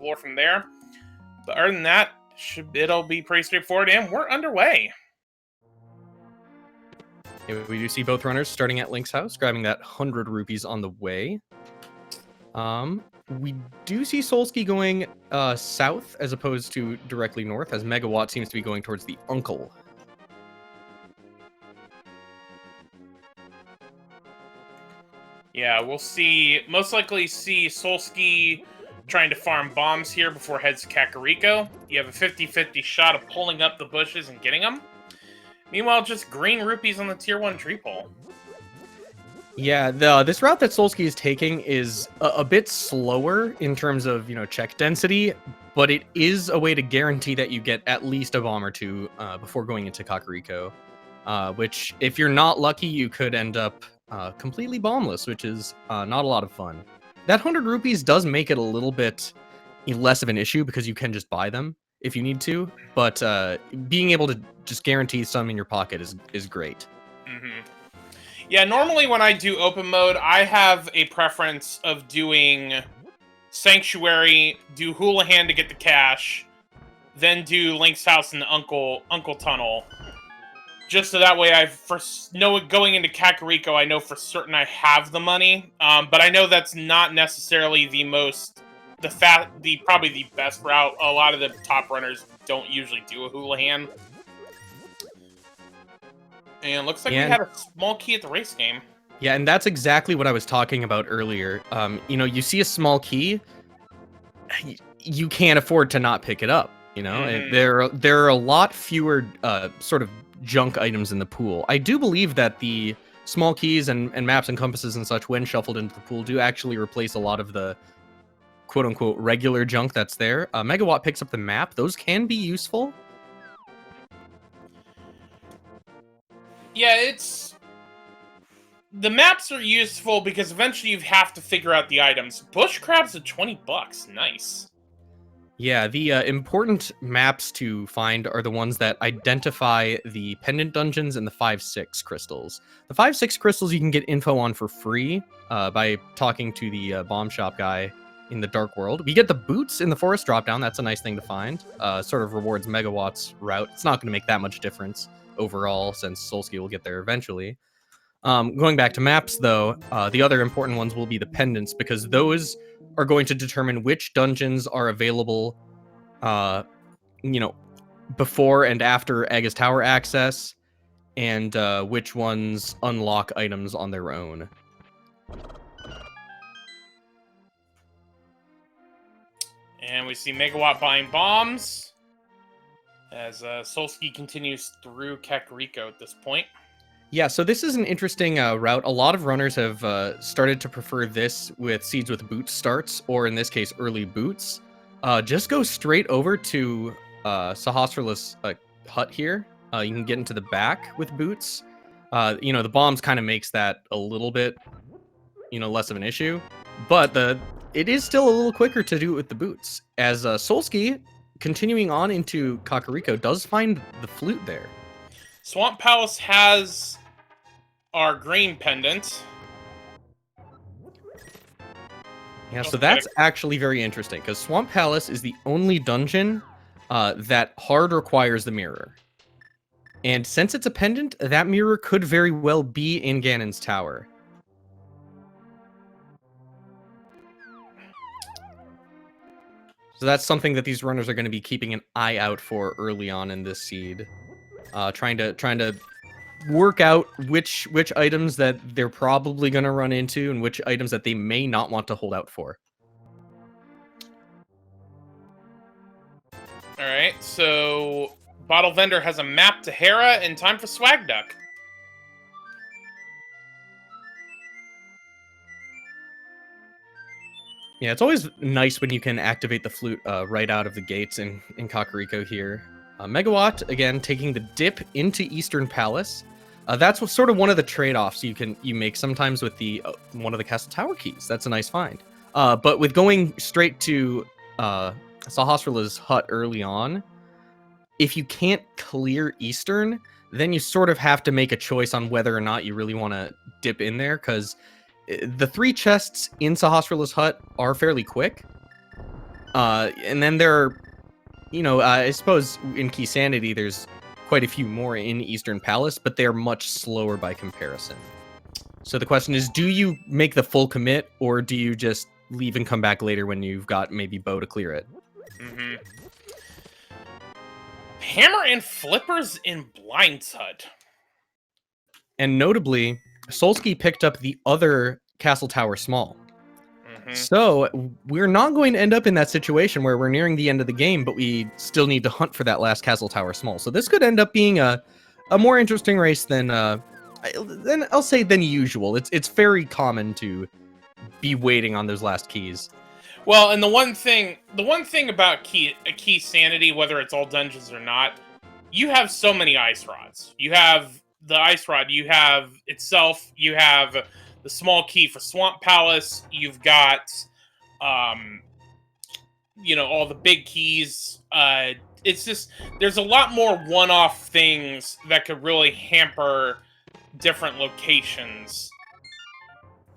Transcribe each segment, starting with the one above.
explore from there. But other than that, it'll be pretty straightforward, and we're underway. We do see both runners starting at Link's house, grabbing that 100 rupees on the way. We do see Solski going south as opposed to directly north, as Megawatt seems to be going towards the uncle. Yeah, we'll most likely see Solski trying to farm bombs here before heads to Kakariko. You have a 50-50 shot of pulling up the bushes and getting them. Meanwhile, just green rupees on the tier 1 tree pole. Yeah, this route that Solski is taking is a bit slower in terms of, check density, but it is a way to guarantee that you get at least a bomb or two before going into Kakariko, which, if you're not lucky, you could end up completely bombless, which is not a lot of fun. That 100 rupees does make it a little bit less of an issue because you can just buy them if you need to, but being able to just guarantee some in your pocket is great. Mm-hmm. Yeah, normally when I do open mode, I have a preference of doing Sanctuary, do Houlihan to get the cash, then do Link's house and the Uncle Tunnel. Just so that way going into Kakariko, I know for certain I have the money. But I know that's not necessarily probably the best route. A lot of the top runners don't usually do a Houlihan. And looks like we had a small key at the race game. Yeah, and that's exactly what I was talking about earlier. You see a small key, you can't afford to not pick it up. Mm-hmm. There are a lot fewer sort of junk items in the pool. I do believe that the small keys and maps and compasses and such, when shuffled into the pool, do actually replace a lot of the quote-unquote regular junk that's there. Megawatt picks up the map. Those can be useful. Yeah, the maps are useful because eventually you have to figure out the items. Bush crabs are $20. Nice. Yeah, the important maps to find are the ones that identify the pendant dungeons and the 5-6 crystals. The 5-6 crystals you can get info on for free by talking to the bomb shop guy in the Dark World. We get the boots in the forest dropdown. That's a nice thing to find. Sort of rewards Megawatt's route. It's not going to make that much difference overall, since Solski will get there eventually. Going back to maps, though, the other important ones will be the pendants, because those are going to determine which dungeons are available, before and after Aga's Tower access, and which ones unlock items on their own. And we see Megawatt buying bombs as Solski continues through Kakariko at this point. Yeah, so this is an interesting route. A lot of runners have started to prefer this with Seeds with Boots starts, or in this case, early boots. Just go straight over to Sahasrarla's hut here. You can get into the back with boots. The bombs kind of makes that a little bit, less of an issue. But it is still a little quicker to do it with the boots. As Solski, continuing on into Kakariko, does find the flute there. Swamp Palace has our green pendant. Yeah, so that's actually very interesting, because Swamp Palace is the only dungeon that hard requires the mirror. And since it's a pendant, that mirror could very well be in Ganon's tower. So that's something that these runners are going to be keeping an eye out for early on in this seed. Trying to work out which items that they're probably going to run into and which items that they may not want to hold out for. All right, so Bottle Vendor has a map to Hera and time for Swag Duck. Yeah, it's always nice when you can activate the flute right out of the gates in Kakariko here. Megawatt, again, taking the dip into Eastern Palace. That's sort of one of the trade-offs you make sometimes with the one of the Castle Tower keys. That's a nice find. But with going straight to Sahasrarla's hut early on, if you can't clear Eastern, then you sort of have to make a choice on whether or not you really want to dip in there, because the 3 chests in Sahasrarla's hut are fairly quick. And then there are, I suppose in Key Sanity, there's quite a few more in Eastern Palace, but they're much slower by comparison. So the question is, do you make the full commit, or do you just leave and come back later when you've got maybe Bow to clear it? Mm-hmm. Hammer and flippers in Blind's Hut. And notably, Solski picked up the other Castle Tower Small. Mm-hmm. So we're not going to end up in that situation where we're nearing the end of the game, but we still need to hunt for that last Castle Tower Small. So this could end up being a more interesting race than I'll say than usual. It's very common to be waiting on those last keys. Well, and the one thing about key sanity, whether it's all dungeons or not, you have so many ice rods. You have the ice rod, you have itself, you have the small key for Swamp Palace, you've got all the big keys. It's just there's a lot more one-off things that could really hamper different locations.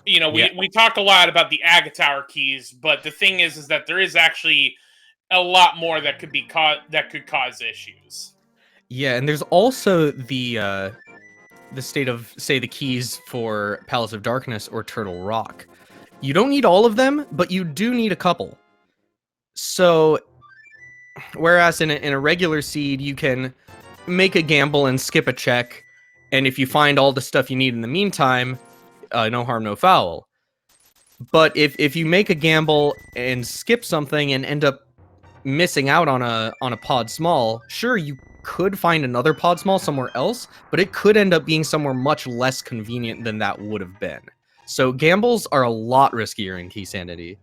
We talked a lot about the Agatower keys, but the thing is that there is actually a lot more that could cause issues. Yeah, and there's also the state of, say, the keys for Palace of Darkness or Turtle Rock. You don't need all of them, but you do need a couple. So, whereas in a regular seed, you can make a gamble and skip a check, and if you find all the stuff you need in the meantime, no harm, no foul. But if you make a gamble and skip something and end up missing out on a pod small, sure, you could find another pod small somewhere else, but it could end up being somewhere much less convenient than that would have been. So gambles are a lot riskier in Key Sanity.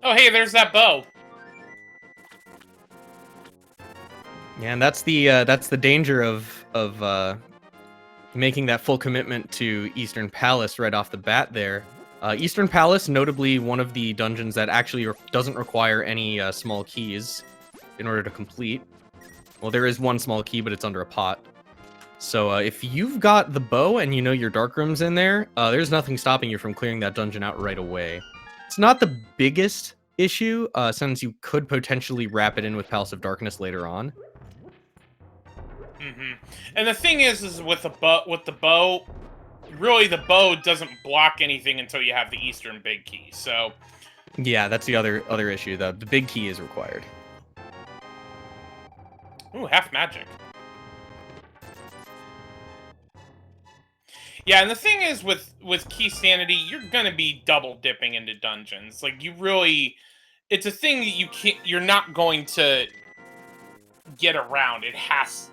Oh, hey, there's that bow. Yeah, and that's the danger of making that full commitment to Eastern Palace right off the bat there. Eastern Palace, notably one of the dungeons that actually doesn't require any small keys in order to complete. Well, there is one small key, but it's under a pot. So if you've got the bow and you know your dark room's in there, there's nothing stopping you from clearing that dungeon out right away. It's not the biggest issue, since you could potentially wrap it in with Palace of Darkness later on. Mm-hmm. And the thing is with the bow, really the bow doesn't block anything until you have the Eastern big key. So yeah, that's the other issue. The big key is required. Ooh, half magic. Yeah, and the thing is with Key Sanity, you're gonna be double dipping into dungeons. Like it's a thing that you're not going to get around.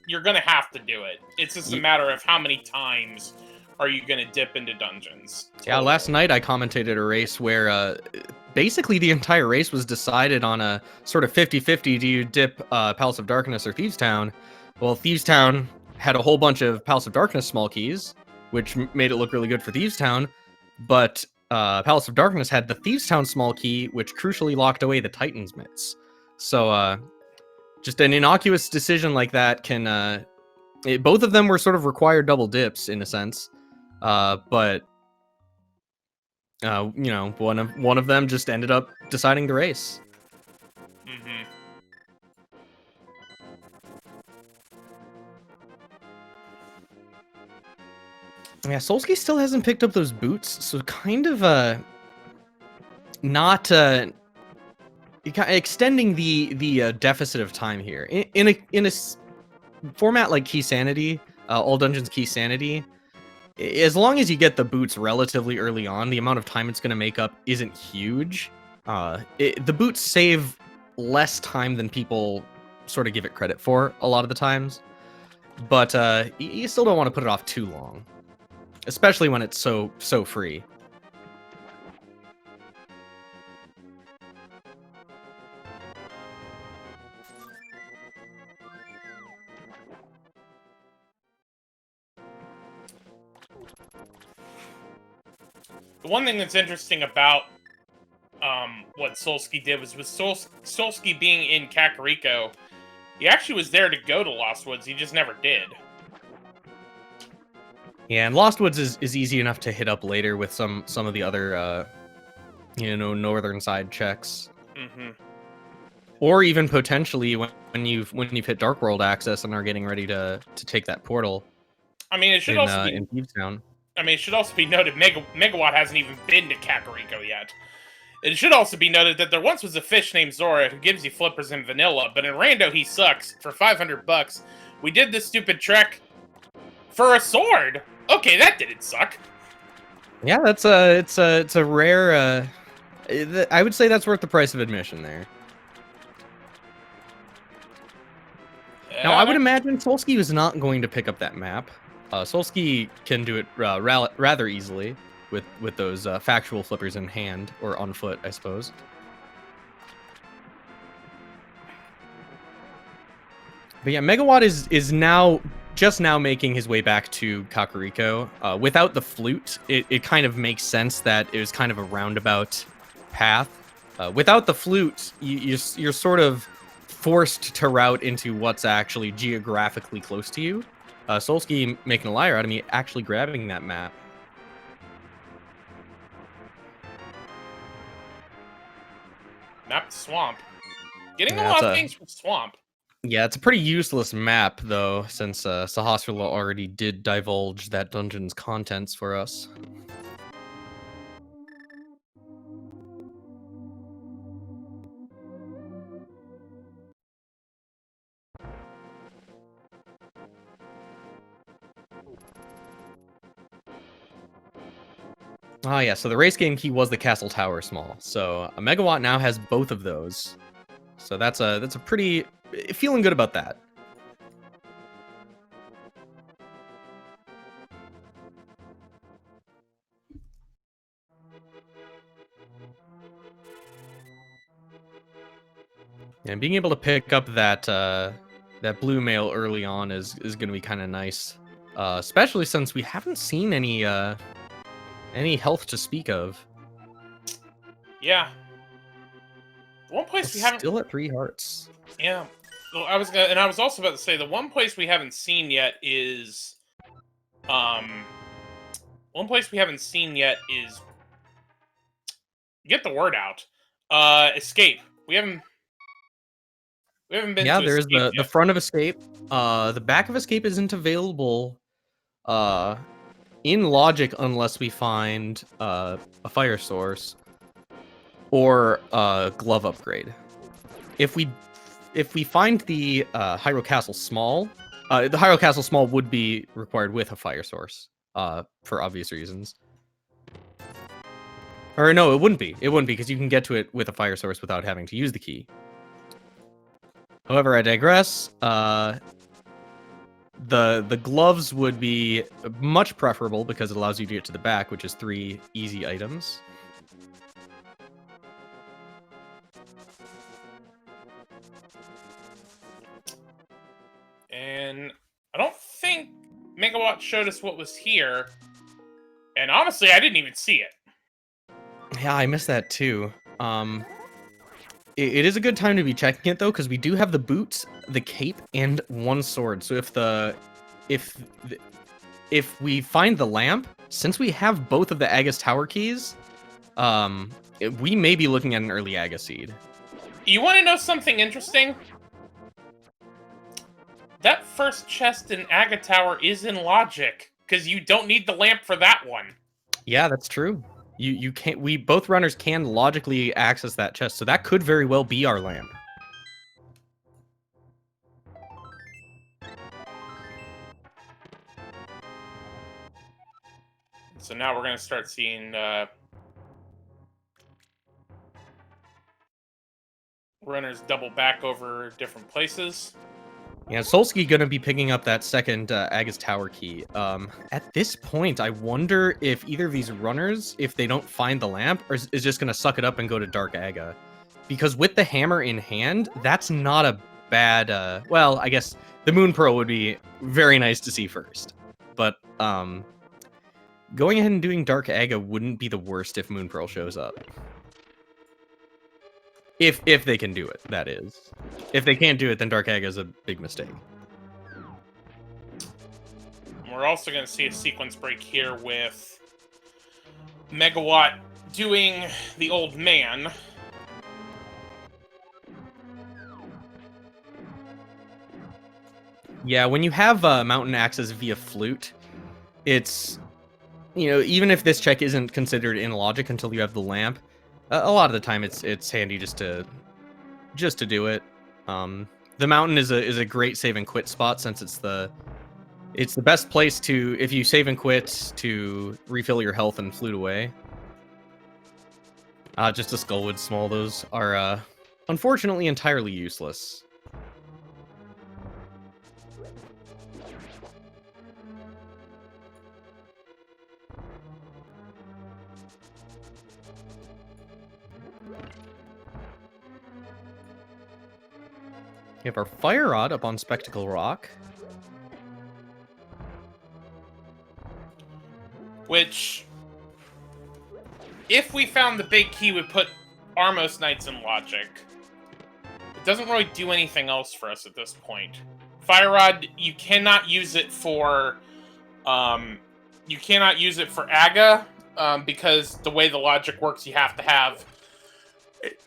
You're gonna have to do it. It's just a matter of how many times are you gonna dip into dungeons. Yeah, last night I commentated a race where basically the entire race was decided on a sort of 50-50. Do you dip Palace of Darkness or Thieves Town? Well, Thieves Town had a whole bunch of Palace of Darkness small keys, which made it look really good for Thieves Town, but Palace of Darkness had the Thieves Town small key, which crucially locked away the Titan's Mitts. So just an innocuous decision like that can both of them were sort of required double dips in a sense, but one of them just ended up deciding the race. Mm-hmm. Yeah, Solski still hasn't picked up those boots, so kind of not extending the deficit of time here in a format like Key Sanity, all dungeons Key Sanity. As long as you get the boots relatively early on, the amount of time it's going to make up isn't huge. The boots save less time than people sort of give it credit for a lot of the times, but you still don't want to put it off too long, especially when it's so free. The one thing that's interesting about what Solski did was with Solski being in Kakariko, he actually was there to go to Lost Woods. He just never did. Yeah, and Lost Woods is easy enough to hit up later with some of the other you know, northern side checks. Mm-hmm. Or even potentially when you've hit Dark World access and are getting ready to take that portal. I mean, it should also be in Thievestown. I mean, it should also be noted Megawatt hasn't even been to Kakariko yet. It should also be noted that there once was a fish named Zora who gives you flippers in vanilla, but in Rando he sucks. For $500, we did this stupid trek for a sword. Okay, that didn't suck. Yeah, it's a rare. I would say that's worth the price of admission there. Now, I would imagine Solski was not going to pick up that map. Solski can do it rather easily with those factual flippers in hand, or on foot, I suppose. But yeah, Megawatt is now just now making his way back to Kakariko. Without the flute, it kind of makes sense that it was kind of a roundabout path. Without the flute, you're sort of forced to route into what's actually geographically close to you. Solski making a liar out of me, actually grabbing that map. Map the swamp. Getting a lot of things from swamp. Yeah, it's a pretty useless map, though, since Sahasrara already did divulge that dungeon's contents for us. Oh yeah, so the race game key was the Castle Tower small. So a Megawatt now has both of those. So that's a pretty feeling good about that. And being able to pick up that that blue mail early on is going to be kind of nice, especially since we haven't seen any health to speak of. Yeah. One place we haven't still at 3 hearts. Yeah. Well, I was also about to say the one place we haven't seen yet is get the word out. Escape. We haven't been Yeah, to there's Escape the front of Escape. The back of Escape isn't available in Logic unless we find a fire source or a glove upgrade. If we find the Hyrule Castle Small, the Hyrule Castle Small would be required with a fire source for obvious reasons. Or no, it wouldn't be. It wouldn't be because you can get to it with a fire source without having to use the key. However, I digress. The gloves would be much preferable because it allows you to get to the back, which is 3 easy items. And I don't think Megawatt showed us what was here. And honestly, I didn't even see it. Yeah, I missed that too. It is a good time to be checking it though, because we do have the boots, the cape, and 1 sword. So if we find the lamp, since we have both of the Agus Tower keys, we may be looking at an early Aga seed. You want to know something interesting? That first chest in Aga Tower is in Logic, because you don't need the lamp for that one. Yeah, that's true. You can't. Both runners can logically access that chest, so that could very well be our lamp. So now we're gonna start seeing runners double back over different places. Yeah, Solski gonna be picking up that second Agus Tower key. At this point, I wonder if either of these runners, if they don't find the lamp, is just gonna suck it up and go to Dark Aga. Because with the hammer in hand, that's not a bad, well, I guess the Moon Pearl would be very nice to see first. But, going ahead and doing Dark Aga wouldn't be the worst if Moon Pearl shows up. If they can do it, that is. If they can't do it, then Dark Aga is a big mistake. We're also going to see a sequence break here with Megawatt doing the old man. Yeah, when you have mountain axes via flute, it's, you know, even if this check isn't considered in logic until you have the lamp, a lot of the time it's handy just to do it. The mountain is a great save and quit spot, since it's the best place to, if you save and quit, to refill your health and flute away. Just a Skullwood Small, those are unfortunately entirely useless. We have our Fire Rod up on Spectacle Rock. Which, if we found the big key, would put Armos Knights in logic. It doesn't really do anything else for us at this point. Fire Rod, you cannot use it for, Aga, because the way the logic works, you have to have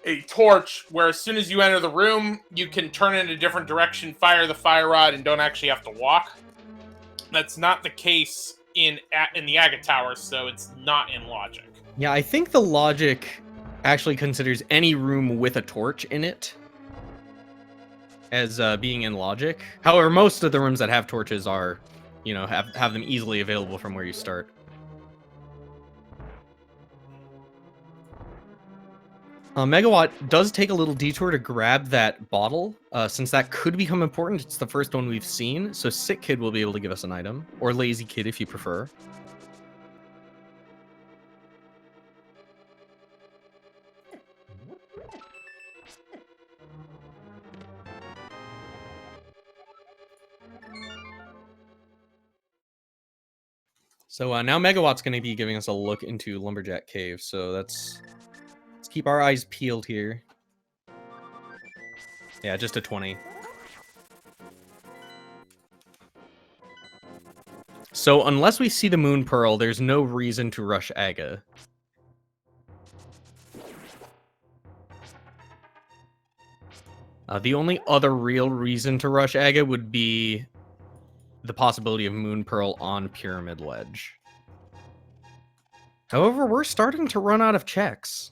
a torch, where as soon as you enter the room, you can turn in a different direction, fire the Fire Rod, and don't actually have to walk. That's not the case in the Aga Tower, so it's not in logic. Yeah, I think the logic actually considers any room with a torch in it as being in logic. However, most of the rooms that have torches are, you know, have them easily available from where you start. Megawatt does take a little detour to grab that bottle, since that could become important. It's the first one we've seen, so Sick Kid will be able to give us an item, or Lazy Kid if you prefer. So now Megawatt's going to be giving us a look into Lumberjack Cave, so let's keep our eyes peeled here. Yeah, just a 20. So unless we see the Moon Pearl, there's no reason to rush Aga. The only other real reason to rush Aga would be the possibility of Moon Pearl on Pyramid Ledge. However, we're starting to run out of checks.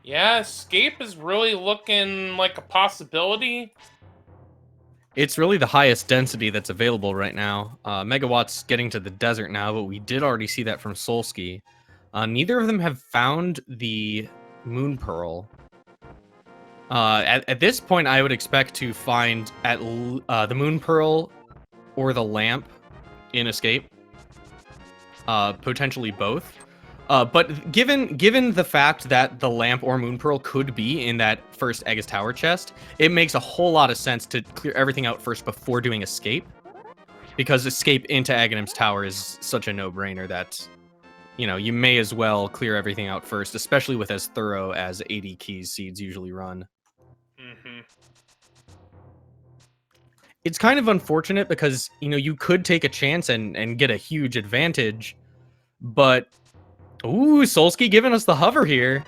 Yeah, escape is really looking like a possibility. It's really the highest density that's available right now. Megawatt's getting to the desert now, but we did already see that from Solski. Neither of them have found the Moon Pearl. At this point, I would expect to find the Moon Pearl or the lamp in Escape. Potentially both. But given the fact that the lamp or Moon Pearl could be in that first Aga's Tower chest, it makes a whole lot of sense to clear everything out first before doing Escape. Because Escape into Aghanim's Tower is such a no-brainer that, you know, you may as well clear everything out first, especially with as thorough as 80 keys seeds usually run. Mm-hmm. It's kind of unfortunate because, you know, you could take a chance and get a huge advantage, but... Ooh, Solski giving us the hover here.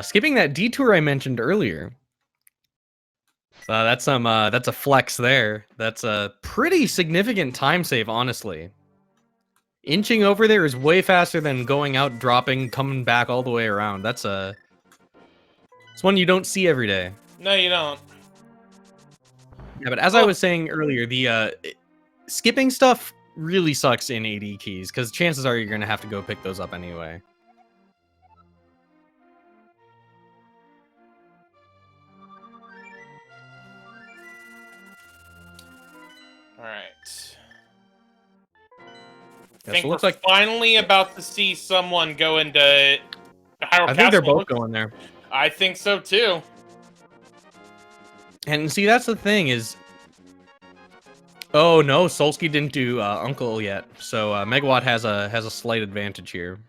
Skipping that detour I mentioned earlier. That's a flex there. That's a pretty significant time save, honestly. Inching over there is way faster than going out, dropping, coming back all the way around. It's one you don't see every day. No, you don't. Yeah, but as I was saying earlier, the skipping stuff really sucks in AD keys, because chances are you're going to have to go pick those up anyway. Alright. Yeah, I think so it looks we're like finally about to see someone go into Hyrule I think they're both going there. I think so too. And see, that's the thing is... Oh no, Solski didn't do Uncle yet, so Megawatt has a slight advantage here.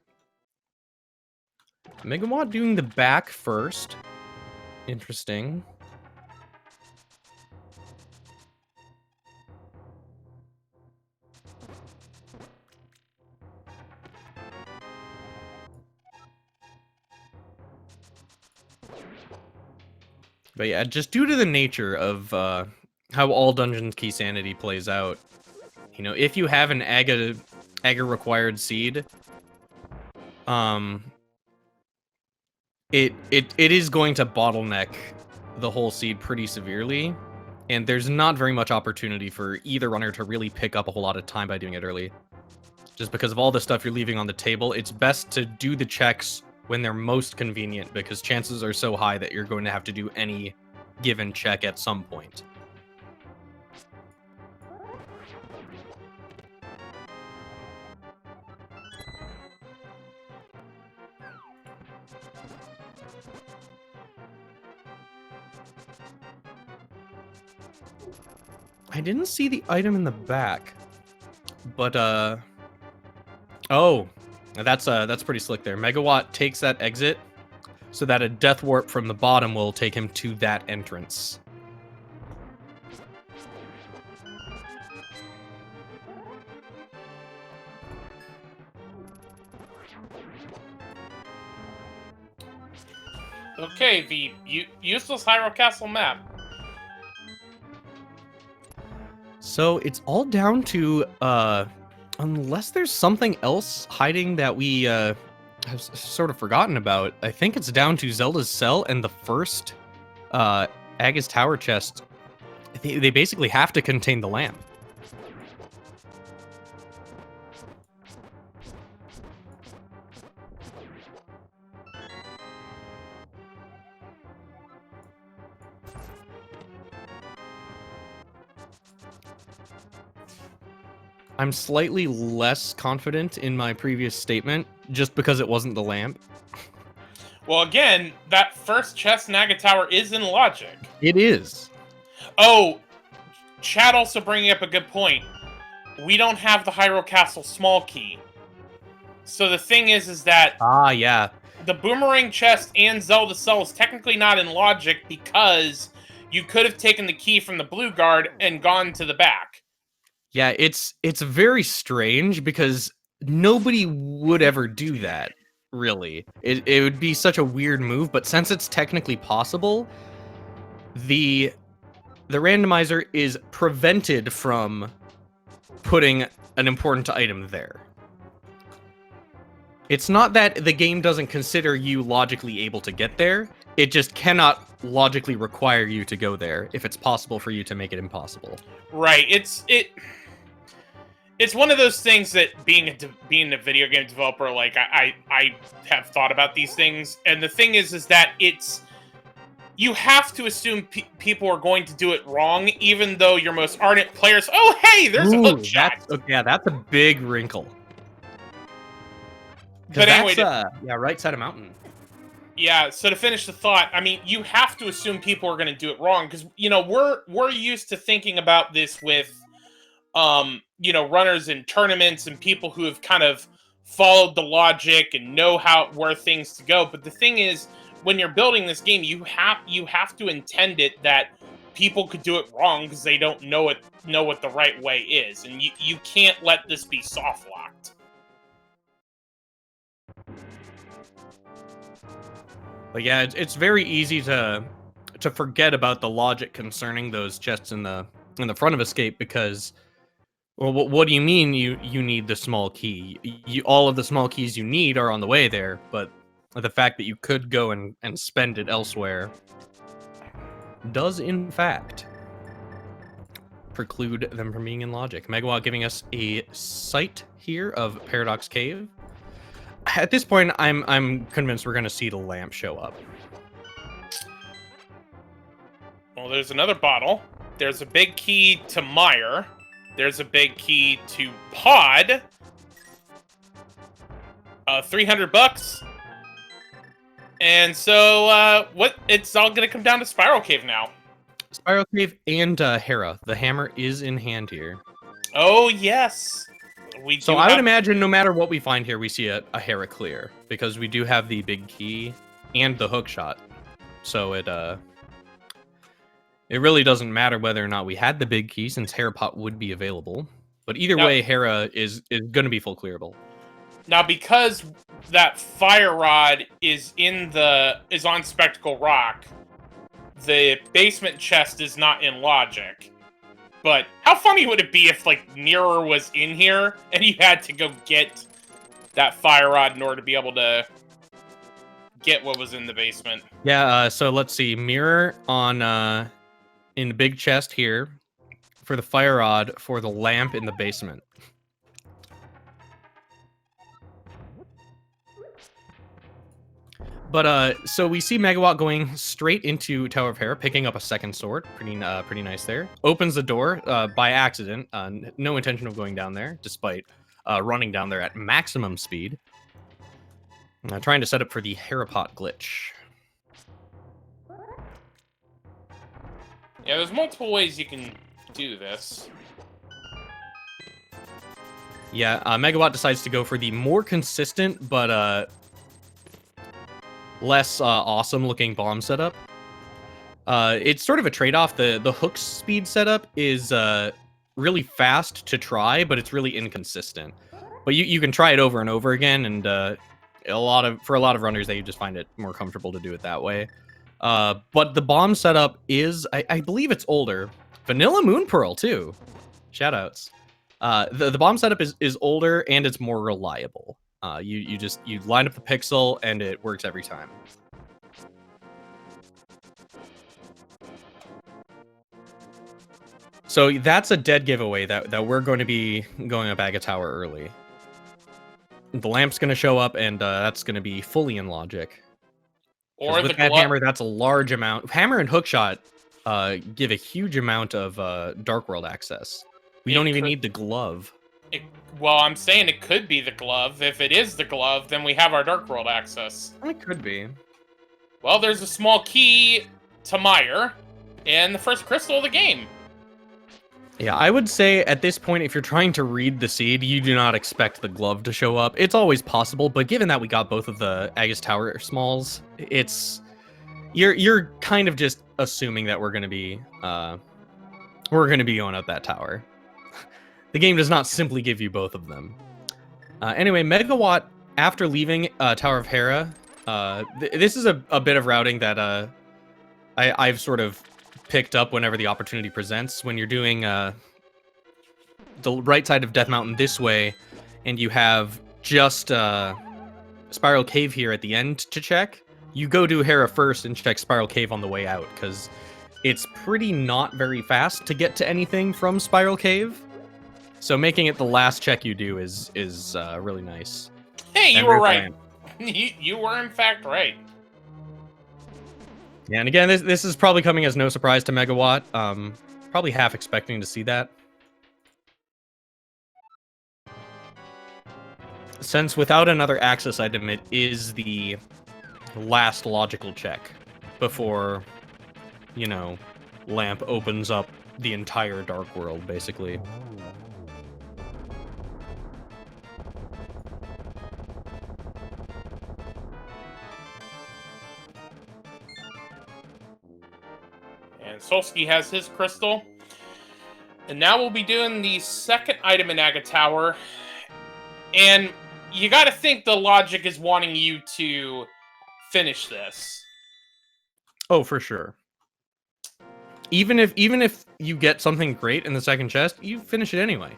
Megawatt doing the back first. Interesting. But yeah, just due to the nature of how all Dungeons Key Sanity plays out, you know, if you have an Aga required seed, it is going to bottleneck the whole seed pretty severely, and there's not very much opportunity for either runner to really pick up a whole lot of time by doing it early. Just because of all the stuff you're leaving on the table, it's best to do the checks when they're most convenient, because chances are so high that you're going to have to do any given check at some point. I didn't see the item in the back, but oh, that's pretty slick there. Megawatt takes that exit so that a death warp from the bottom will take him to that entrance. Okay, the useless Hyrule Castle map. So it's all down to unless there's something else hiding that we have sort of forgotten about. I think it's down to Zelda's Cell and the first Aga's Tower chest. They basically have to contain the lamp. I'm slightly less confident in my previous statement, just because it wasn't the lamp. Well, again, that first chest in Aga Tower is in logic. It is. Oh, Chad also bringing up a good point. We don't have the Hyrule Castle small key. So the thing is that... Ah, yeah. The Boomerang chest and Zelda Cell is technically not in logic because you could have taken the key from the Blue Guard and gone to the back. Yeah, it's very strange because nobody would ever do that, really. It would be such a weird move, but since it's technically possible, the randomizer is prevented from putting an important item there. It's not that the game doesn't consider you logically able to get there, it just cannot logically require you to go there if it's possible for you to make it impossible. Right, it's one of those things that being a video game developer, like I have thought about these things, and the thing is that you have to assume people are going to do it wrong, even though your most ardent players. Oh, hey, there's a hook shot. That's a big wrinkle. But anyway, right side of mountain. Yeah, so to finish the thought, I mean, you have to assume people are going to do it wrong because we're used to thinking about this with runners in tournaments and people who have kind of followed the logic and know where things to go. But the thing is, when you're building this game, you have to intend it that people could do it wrong because they don't know what the right way is, and you can't let this be soft locked. But yeah, it's very easy to forget about the logic concerning those chests in the front of Escape because, well, what do you mean you need the small key? All of the small keys you need are on the way there, but the fact that you could go and spend it elsewhere does in fact preclude them from being in logic. Megawatt giving us a sight here of Paradox Cave. At this point, I'm convinced we're going to see the lamp show up. Well, there's another bottle. There's a big key to Meyer. There's a big key to Pod. $300. And so, it's all going to come down to Spiral Cave now. Spiral Cave and Hera. The hammer is in hand here. Oh, yes. I would imagine no matter what we find here, we see a Hera clear, because we do have the big key and the hook shot. So it really doesn't matter whether or not we had the big key, since Hera Pot would be available. But either way, Hera is going to be full clearable. Now, because that fire rod is on Spectacle Rock, the basement chest is not in logic. But how funny would it be if, like, Mirror was in here and you had to go get that fire rod in order to be able to get what was in the basement? Yeah, so let's see. Mirror on in the big chest here for the fire rod for the lamp in the basement. But so we see Megawatt going straight into Tower of Hera, picking up a second sword. Pretty nice there. Opens the door by accident. No intention of going down there, despite running down there at maximum speed. Trying to set up for the Herapot glitch. Yeah, there's multiple ways you can do this. Yeah, Megawatt decides to go for the more consistent, but less awesome looking bomb setup. It's sort of a trade-off. The hook speed setup is really fast to try, but it's really inconsistent. But you can try it over and over again, and for a lot of runners, they just find it more comfortable to do it that way. But the bomb setup is, I believe it's older. Vanilla Moon Pearl too. Shoutouts. The bomb setup is older and it's more reliable. You line up the pixel and it works every time. So that's a dead giveaway that we're going to be going up Aga Tower early. The lamp's going to show up and that's going to be fully in logic. Or with that hammer, that's a large amount. Hammer and hookshot give a huge amount of Dark World access. We don't even need the glove. Well, I'm saying it could be the glove. If it is the glove, then we have our Dark World access. It could be. Well, there's a small key to Meyer and the first crystal of the game. Yeah, I would say at this point, if you're trying to read the seed, you do not expect the glove to show up. It's always possible, but given that we got both of the Agus Tower smalls, you're kind of just assuming that we're gonna be going up that tower. The game does not simply give you both of them. Anyway, Megawatt, after leaving Tower of Hera, this is a bit of routing that I've sort of picked up whenever the opportunity presents. When you're doing the right side of Death Mountain this way, and you have just Spiral Cave here at the end to check, you go do Hera first and check Spiral Cave on the way out, because it's pretty not very fast to get to anything from Spiral Cave. So making it the last check you do is really nice. Hey, you were right. You were in fact right. Yeah, and again, this is probably coming as no surprise to Megawatt. Probably half expecting to see that. Since without another access item, it is the last logical check before, you know, Lamp opens up the entire Dark World, basically. And Solski has his crystal. And now we'll be doing the second item in Aga Tower. And you gotta think the logic is wanting you to finish this. Oh, for sure. Even if you get something great in the second chest, you finish it anyway.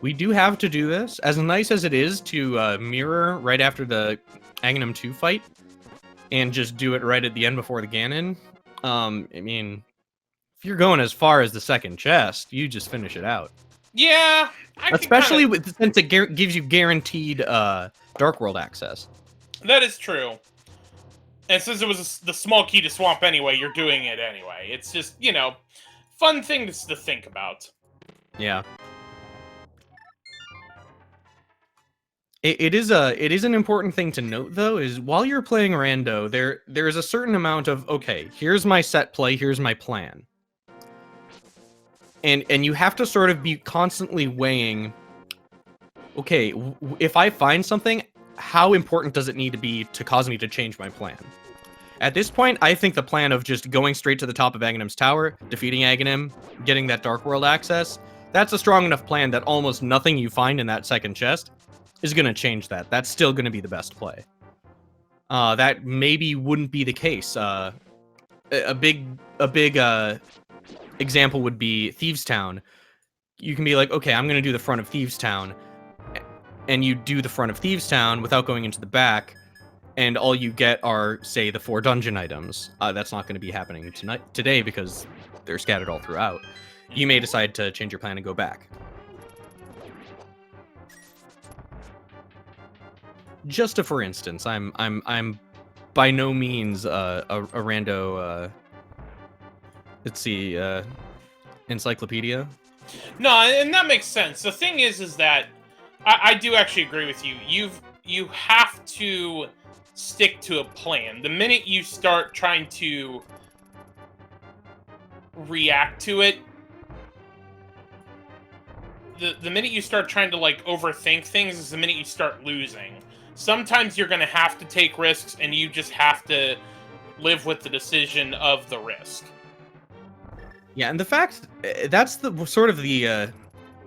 We do have to do this. As nice as it is to mirror right after the Aghanim 2 fight, and just do it right at the end before the Ganon, I mean, if you're going as far as the second chest, you just finish it out. Yeah. Especially since it gives you guaranteed Dark World access. That is true. And since it was the small key to Swamp anyway, you're doing it anyway. It's just, you know, fun things to think about. Yeah. It is an important thing to note, though, is while you're playing Rando, there is a certain amount of, okay, here's my set play, here's my plan. And you have to sort of be constantly weighing, okay, if I find something, how important does it need to be to cause me to change my plan? At this point, I think the plan of just going straight to the top of Aghanim's tower, defeating Aghanim, getting that Dark World access, that's a strong enough plan that almost nothing you find in that second chest is going to change that. That's still going to be the best play. That maybe wouldn't be the case a big example would be Thieves Town. You can be like, okay, I'm going to do the front of Thieves Town, and you do the front of Thieves Town without going into the back, and all you get are, say, the 4 dungeon items. That's not going to be happening today because they're scattered all throughout. You may decide to change your plan and go back. Just a for instance, I'm by no means a rando. Let's see, encyclopedia. No, and that makes sense. The thing is that I do actually agree with you. You have to stick to a plan. The minute you start trying to react to it, the minute you start trying to like overthink things is the minute you start losing. Sometimes you're going to have to take risks, and you just have to live with the decision of the risk. Yeah, and the fact that's the sort of the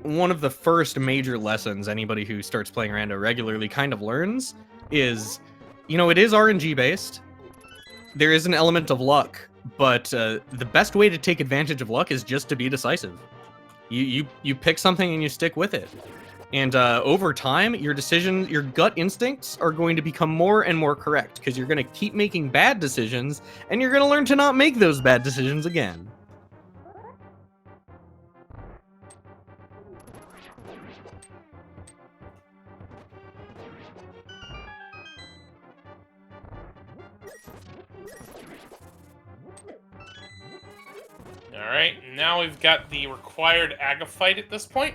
one of the first major lessons anybody who starts playing rando regularly kind of learns is, you know, it is RNG based. There is an element of luck, but the best way to take advantage of luck is just to be decisive. You pick something and you stick with it. And over time, your gut instincts are going to become more and more correct because you're going to keep making bad decisions, and you're going to learn to not make those bad decisions again. Alright, now we've got the required Agaphite at this point.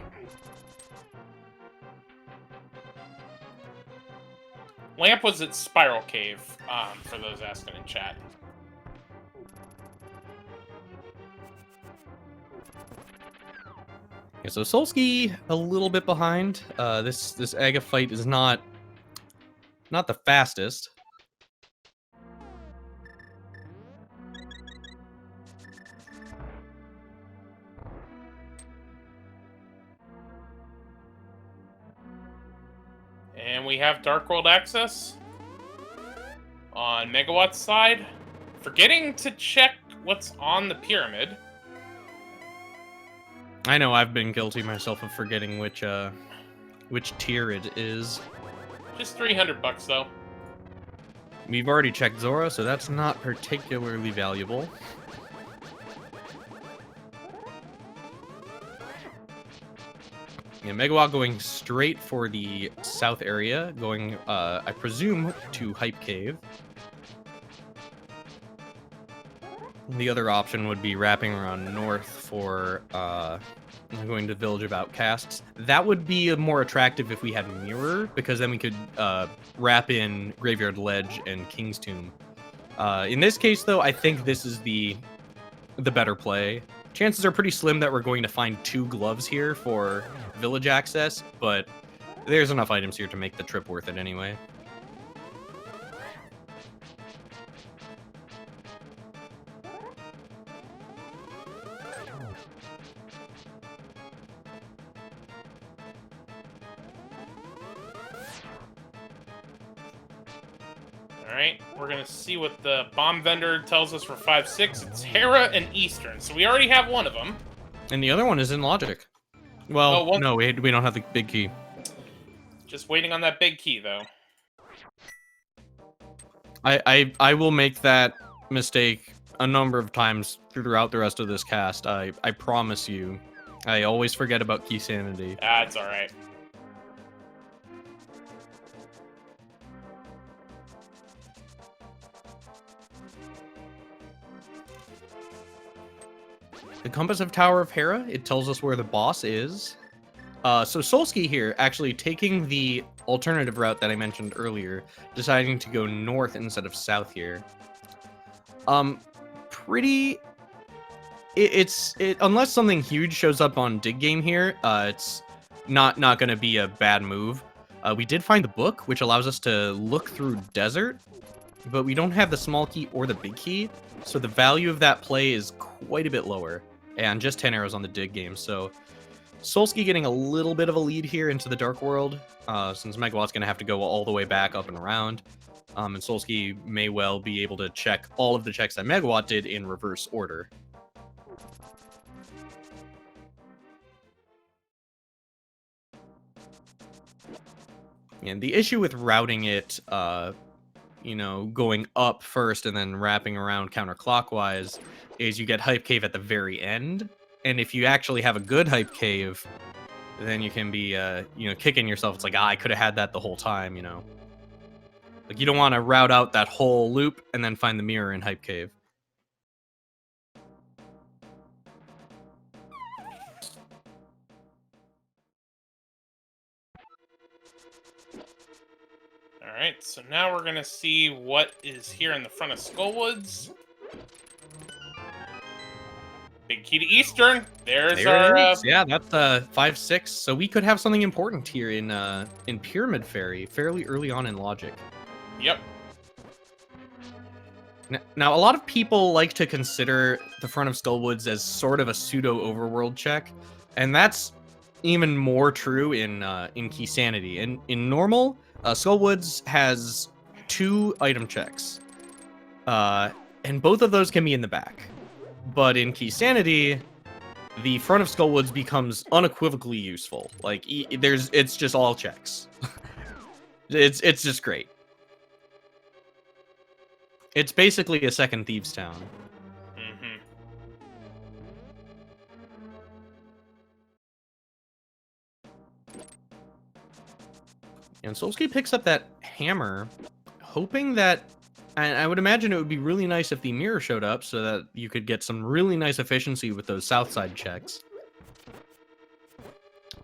Lamp was at Spiral Cave, for those asking in chat. Yeah, so Solski a little bit behind. This Agaphite is not the fastest. And we have Dark World access on Megawatt's side. Forgetting to check what's on the pyramid. I know I've been guilty myself of forgetting which tier it is. Just $300 though. We've already checked Zora, so that's not particularly valuable. Yeah, Megawatt going straight for the south area, going, I presume, to Hype Cave. The other option would be wrapping around north for going to Village of Outcasts. That would be more attractive if we had Mirror, because then we could wrap in Graveyard Ledge and King's Tomb. In this case, though, I think this is the better play. Chances are pretty slim that we're going to find 2 gloves here for village access, but there's enough items here to make the trip worth it anyway. Alright, we're gonna see what the bomb vendor tells us for 5-6. It's Hera and Eastern, so we already have one of them. And the other one is in Logic. Well, Oh, no, we don't have the big key. Just waiting on that big key, though. I will make that mistake a number of times throughout the rest of this cast. I promise you. I always forget about key sanity. That's alright. The Compass of Tower of Hera, it tells us where the boss is. So Solski here, actually taking the alternative route that I mentioned earlier, deciding to go north instead of south here. Unless something huge shows up on Dig Game here, it's not going to be a bad move. We did find the book, which allows us to look through desert, but we don't have the small key or the big key, so the value of that play is quite a bit lower. And just 10 arrows on the Dig Game, so Solski getting a little bit of a lead here into the Dark World, since Megawatt's going to have to go all the way back up and around. And Solski may well be able to check all of the checks that Megawatt did in reverse order. And the issue with routing it, going up first and then wrapping around counterclockwise is you get Hype Cave at the very end. And if you actually have a good Hype Cave, then you can be, kicking yourself. It's like, I could have had that the whole time, Like, you don't want to route out that whole loop and then find the mirror in Hype Cave. Alright, so now we're gonna see what is here in the front of Skullwoods. Big key to Eastern. There's There our it is. Yeah, that's 5-6. So we could have something important here in Pyramid Fairy fairly early on in Logic. Yep. Now, a lot of people like to consider the front of Skullwoods as sort of a pseudo overworld check, and that's even more true in Key Sanity. In normal, Skullwoods has 2 item checks, and both of those can be in the back. But in Key Sanity, the front of Skullwoods becomes unequivocally useful. Like, it's just all checks. It's just great. It's basically a second Thieves' Town. Mm-hmm. And Solski picks up that hammer, hoping that... And I would imagine it would be really nice if the mirror showed up so that you could get some really nice efficiency with those south side checks.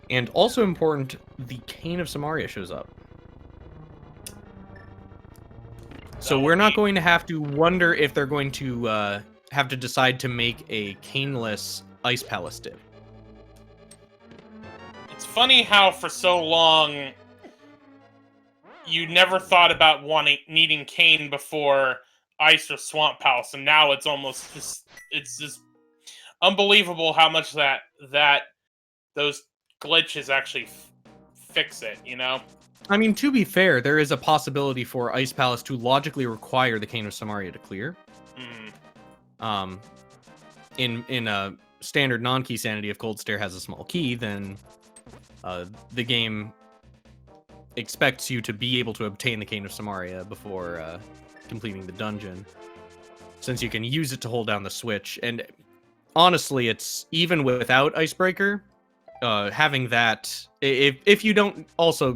And also important, the Cane of Samaria shows up. So we're not going to have to wonder if they're going to have to decide to make a caneless Ice Palace dip. It's funny how for so long you never thought about needing cane before Ice or Swamp Palace, and now it's almost just unbelievable how much that those glitches actually fix it, I mean, to be fair, there is a possibility for Ice Palace to logically require the Cane of Samaria to clear. In a standard non-key sanity, if Cold Stare has a small key, then the game expects you to be able to obtain the Cane of Samaria before completing the dungeon, since you can use it to hold down the switch. And honestly, it's even without Icebreaker, having that, if you don't also,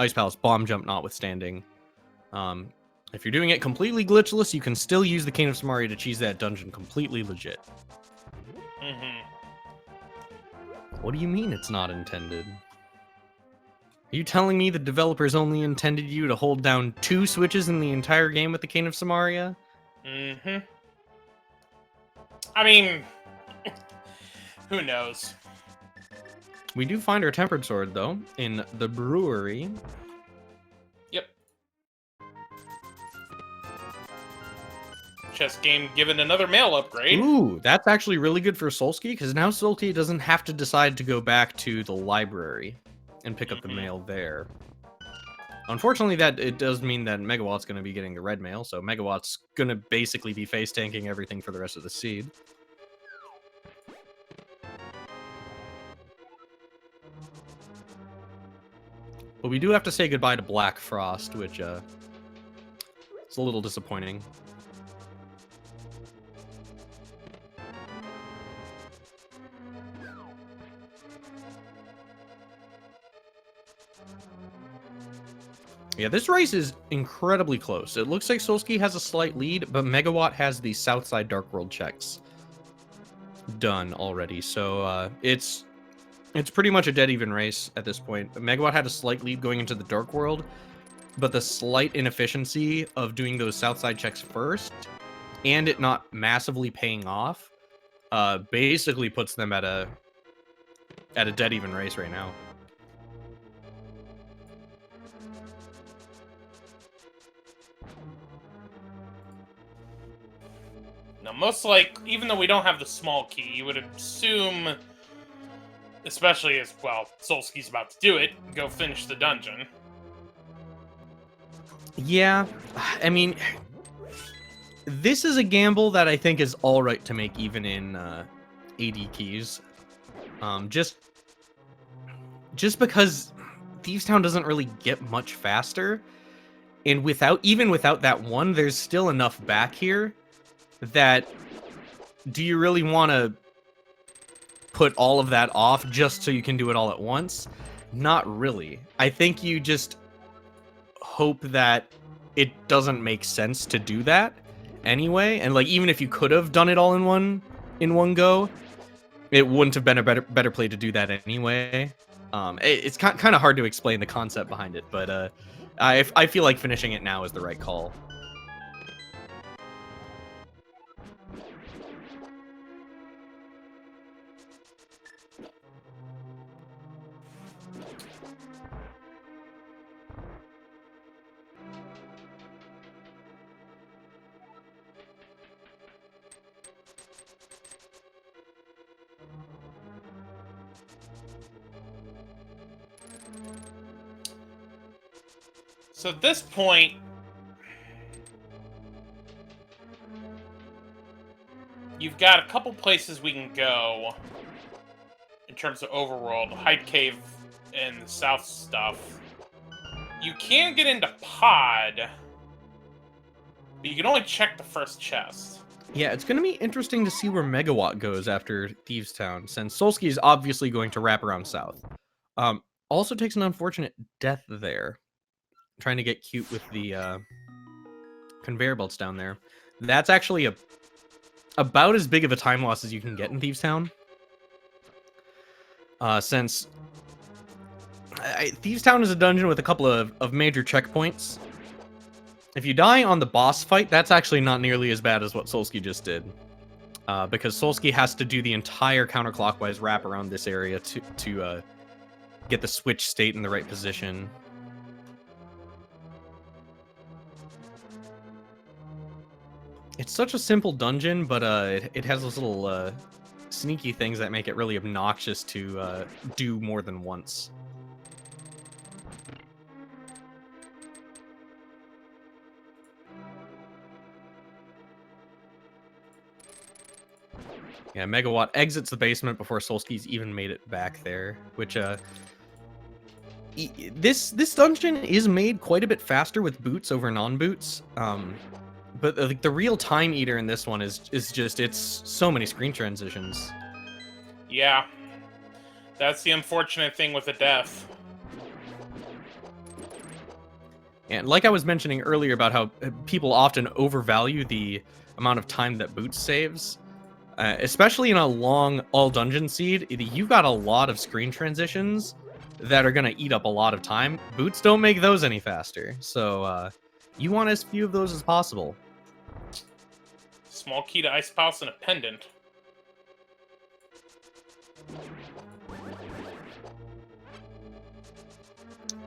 Ice Palace bomb jump notwithstanding, if you're doing it completely glitchless, you can still use the Cane of Samaria to cheese that dungeon completely legit. Mm-hmm. What do you mean it's not intended? Are you telling me the developers only intended you to hold down 2 switches in the entire game with the Cane of Samaria? Mm-hmm. I mean, who knows? We do find our Tempered Sword, though, in the brewery. Yep. Chess game given another mail upgrade. Ooh, that's actually really good for Solski, because now Solski doesn't have to decide to go back to the library and pick up the mail there. Unfortunately, it does mean that Megawatt's going to be getting the red mail, so Megawatt's going to basically be face-tanking everything for the rest of the seed. But we do have to say goodbye to Black Frost, which it's a little disappointing. Yeah, this race is incredibly close. It looks like Solski has a slight lead, but Megawatt has the Southside Dark World checks done already. So it's pretty much a dead even race at this point. Megawatt had a slight lead going into the Dark World, but the slight inefficiency of doing those Southside checks first and it not massively paying off basically puts them at a dead even race right now. Now, even though we don't have the small key, you would assume, especially as, well, Solski's about to do it, go finish the dungeon. Yeah, I mean, this is a gamble that I think is all right to make even in AD keys. Just because Thieves Town doesn't really get much faster, and even without that one, there's still enough back here that do you really want to put all of that off just so you can do it all at once? Not really. I think you just hope that it doesn't make sense to do that anyway, and like even if you could have done it all in one go, it wouldn't have been a better play to do that anyway. It's kind of hard to explain the concept behind it, but I feel like finishing it now is the right call. So at this point, you've got a couple places we can go in terms of overworld, Hype Cave and the south stuff. You can get into Pod, but you can only check the first chest. Yeah, it's going to be interesting to see where Megawatt goes after Thieves Town, since Solski is obviously going to wrap around south. Also takes an unfortunate death there, trying to get cute with the conveyor belts down there. That's actually about as big of a time loss as you can get in Thieves Town. Since Thieves Town is a dungeon with a couple of major checkpoints. If you die on the boss fight, that's actually not nearly as bad as what Solski just did. Because Solski has to do the entire counterclockwise wrap around this area to get the switch state in the right position. It's such a simple dungeon, but it has those little sneaky things that make it really obnoxious to do more than once. Yeah, Megawatt exits the basement before Solski's even made it back there, which this dungeon is made quite a bit faster with boots over non-boots. But like the real time eater in this one is just it's so many screen transitions. Yeah, that's the unfortunate thing with the death. And like I was mentioning earlier about how people often overvalue the amount of time that boots saves, especially in a long all dungeon seed, you've got a lot of screen transitions that are gonna eat up a lot of time. Boots don't make those any faster, so you want as few of those as possible. Small key to Ice Palace and a pendant.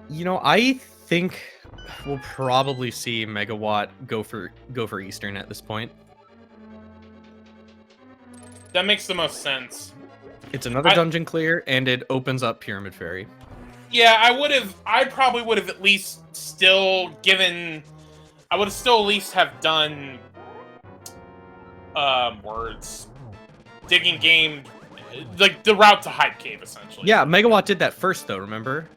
You know, I think we'll probably see Megawatt go for Eastern at this point. That makes the most sense. It's another dungeon clear, and it opens up Pyramid Fairy. Yeah, I probably would have at least still given... I would have still at least have done... Digging game... Like, the route to Hype Cave, essentially. Yeah, Megawatt did that first, though, remember?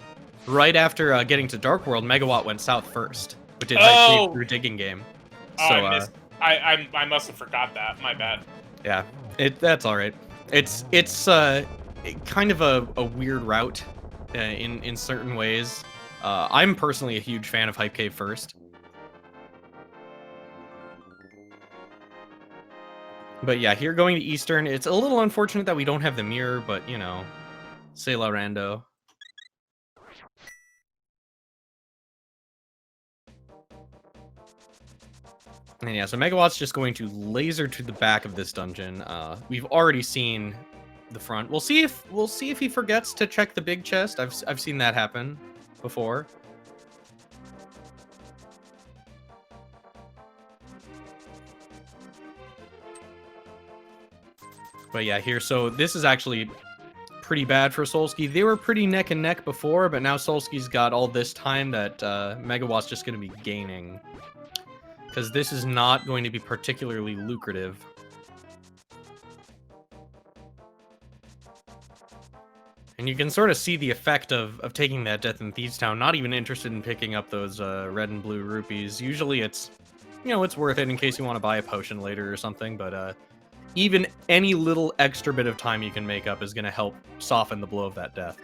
Right after getting to Dark World, Megawatt went south first, but did Hype Cave through Digging Game. Oh, So, I must have forgot that. My bad. Yeah, that's all right. It's kind of a weird route in certain ways. I'm personally a huge fan of Hype Cave first. But yeah, here going to Eastern, it's a little unfortunate that we don't have the mirror, but you know, c'est la rando. And yeah, so Megawatt's just going to laser to the back of this dungeon. We've already seen the front. We'll see if he forgets to check the big chest. I've seen that happen before. But yeah, here, so this is actually pretty bad for Solski. They were pretty neck and neck before, but now Solski's got all this time that Megawatt's just going to be gaining. Because this is not going to be particularly lucrative. And you can sort of see the effect of taking that Death in Thieves Town, not even interested in picking up those red and blue rupees. Usually it's, you know, it's worth it in case you want to buy a potion later or something, but even any little extra bit of time you can make up is going to help soften the blow of that death.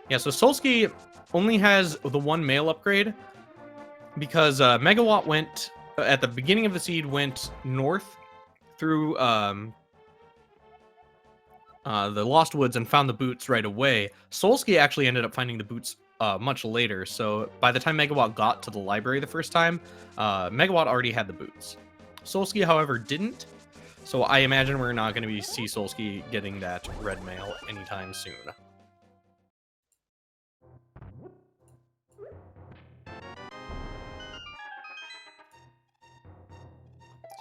Yeah, so Solski only has the one mail upgrade because Megawatt went, at the beginning of the seed, went north through the Lost Woods and found the boots right away. Solski actually ended up finding the boots much later, so by the time Megawatt got to the library the first time, Megawatt already had the boots. Solski, however, didn't, so I imagine we're not going to see Solski getting that red mail anytime soon.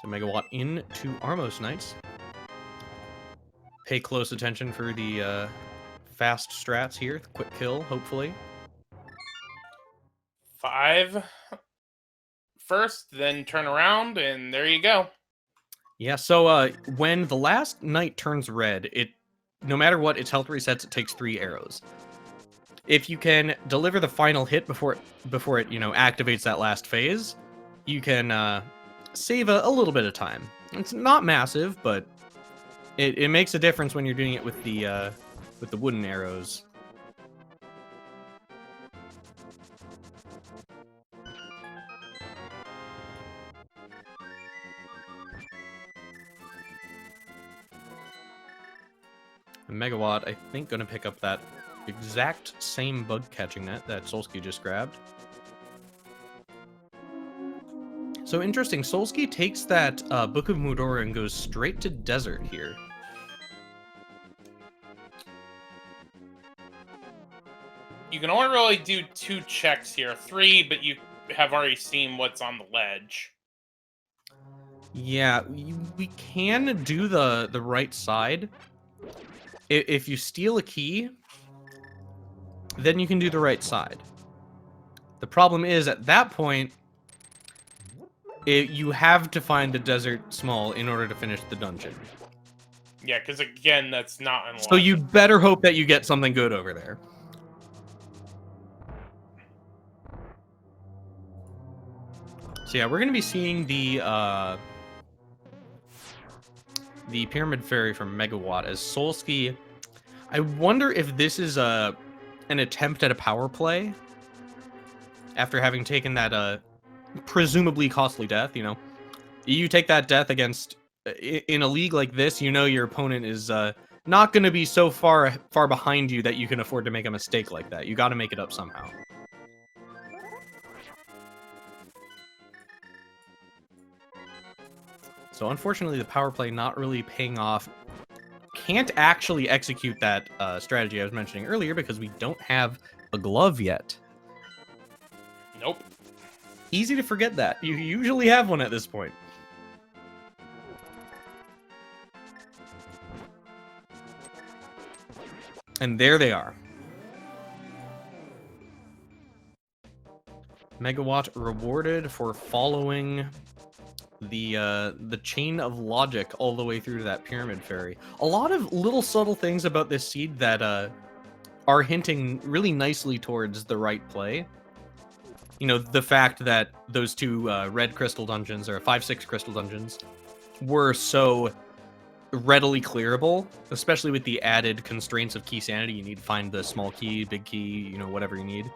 So Megawatt into Armos Knights. Pay close attention for the fast strats here. Quick kill, hopefully. 5 first, then turn around, and there you go. Yeah, so when the last knight turns red, no matter what, its health resets, it takes 3 arrows. If you can deliver the final hit before it activates that last phase, you can save a little bit of time. It's not massive, but it makes a difference when you're doing it with the wooden arrows. And Megawatt, I think, going to pick up that exact same bug catching net that Solski just grabbed. So interesting, Solski takes that Book of Mudora and goes straight to Desert here. You can only really do 2 checks here. 3, but you have already seen what's on the ledge. Yeah, we can do the right side. If you steal a key, then you can do the right side. The problem is, at that point, you have to find the Desert Small in order to finish the dungeon. Yeah, because again, that's not unlocked. So you better hope that you get something good over there. So yeah, we're going to be seeing the Pyramid Fairy from Megawatt as Solski. I wonder if this is an attempt at a power play after having taken that presumably costly death. You know, you take that death against in a league like this, you know your opponent is not going to be so far behind you that you can afford to make a mistake like that. You got to make it up somehow. So unfortunately, the power play not really paying off. Can't actually execute that strategy I was mentioning earlier because we don't have a glove yet. Nope. Easy to forget that. You usually have one at this point. And there they are. Megawatt rewarded for following the chain of logic all the way through to that Pyramid Fairy. A lot of little subtle things about this seed that are hinting really nicely towards the right play. You know, the fact that those 2 red crystal dungeons, or 5-6 crystal dungeons, were so readily clearable, especially with the added constraints of key sanity. You need to find the small key, big key, you know, whatever you need.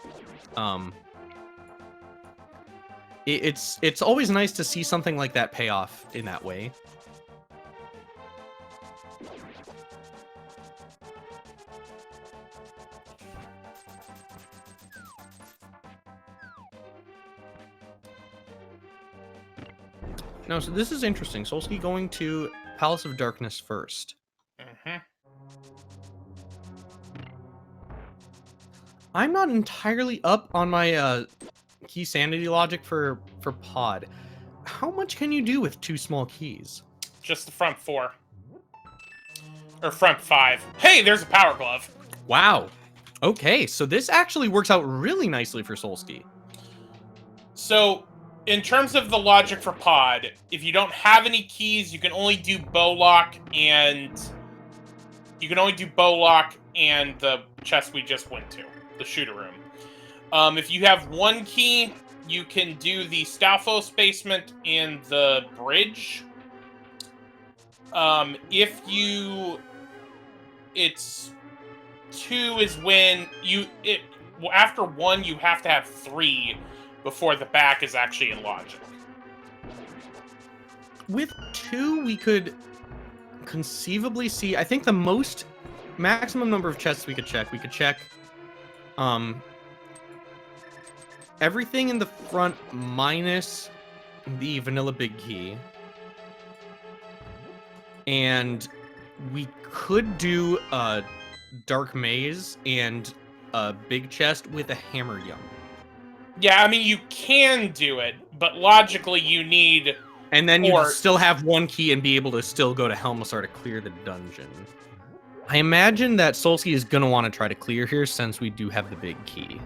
It's always nice to see something like that pay off in that way. No, so this is interesting. Solski going to Palace of Darkness first. Mm-hmm. I'm not entirely up on my key sanity logic for pod. How much can you do with 2 small keys? Just the front 4. Or front 5. Hey, there's a power glove. Wow. Okay, so this actually works out really nicely for Solski. So, in terms of the logic for pod, if you don't have any keys, you can only do bow lock and the chest we just went to, the shooter room. If you have 1 key, you can do the Stalfos basement and the bridge. It's 2 is when after 1 you have to have 3 before the back is actually in logic. With 2, we could conceivably see, I think the maximum number of chests we could check everything in the front minus the vanilla big key. And we could do a dark maze and a big chest with a hammer young. Yeah, I mean, you can do it, but logically you need... And then you still have 1 key and be able to still go to Helmasar to clear the dungeon. I imagine that Solski is going to want to try to clear here since we do have the big key.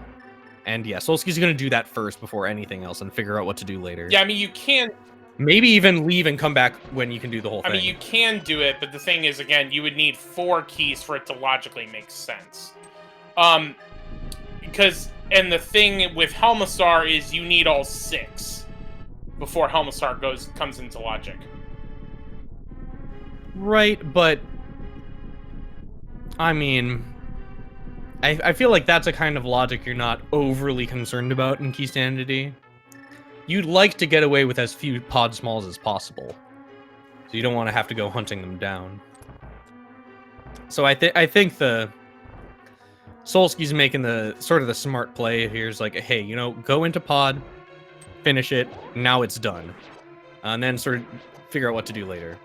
And yeah, Solski's going to do that first before anything else and figure out what to do later. Yeah, I mean, you can... Maybe even leave and come back when you can do the whole thing. I mean, you can do it, but the thing is, again, you would need 4 keys for it to logically make sense. Because... And the thing with Helmasar is you need all 6 before Helmasar comes into logic. Right, but I mean, I feel like that's a kind of logic you're not overly concerned about in Key Sanity. You'd like to get away with as few pod smalls as possible, so you don't want to have to go hunting them down. So I think the Solski's making the sort of the smart play here is like, hey, you know, go into pod, finish it, now it's done. And then sort of figure out what to do later.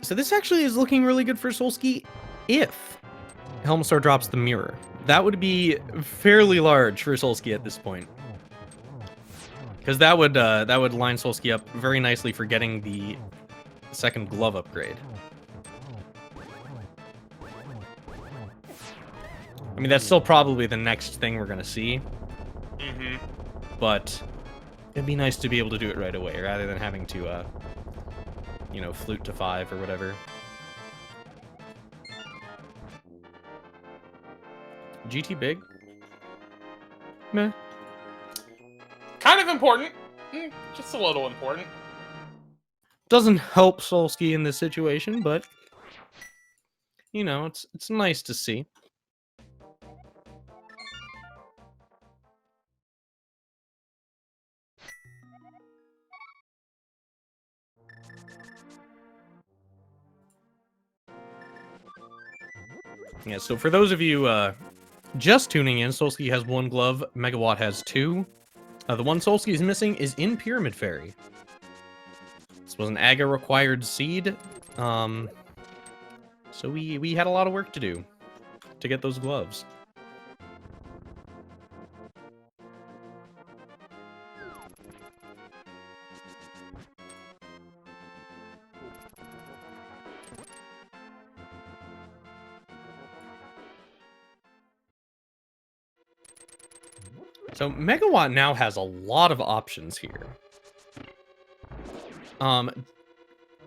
So this actually is looking really good for Solski if Helmasar drops the mirror. That would be fairly large for Solski at this point. Because that would line Solski up very nicely for getting the second glove upgrade. I mean, that's still probably the next thing we're going to see. Mm-hmm. But it'd be nice to be able to do it right away, rather than having to, you know, flute to 5 or whatever. GT big? Meh. Kind of important. Just a little important. Doesn't help Solski in this situation, but you know, it's nice to see. Yeah, so for those of you just tuning in, Solski has 1 glove, Megawatt has 2. The one Solski is missing is in Pyramid Fairy. This was an Aga-required seed, so we had a lot of work to do to get those gloves. So Megawatt now has a lot of options here.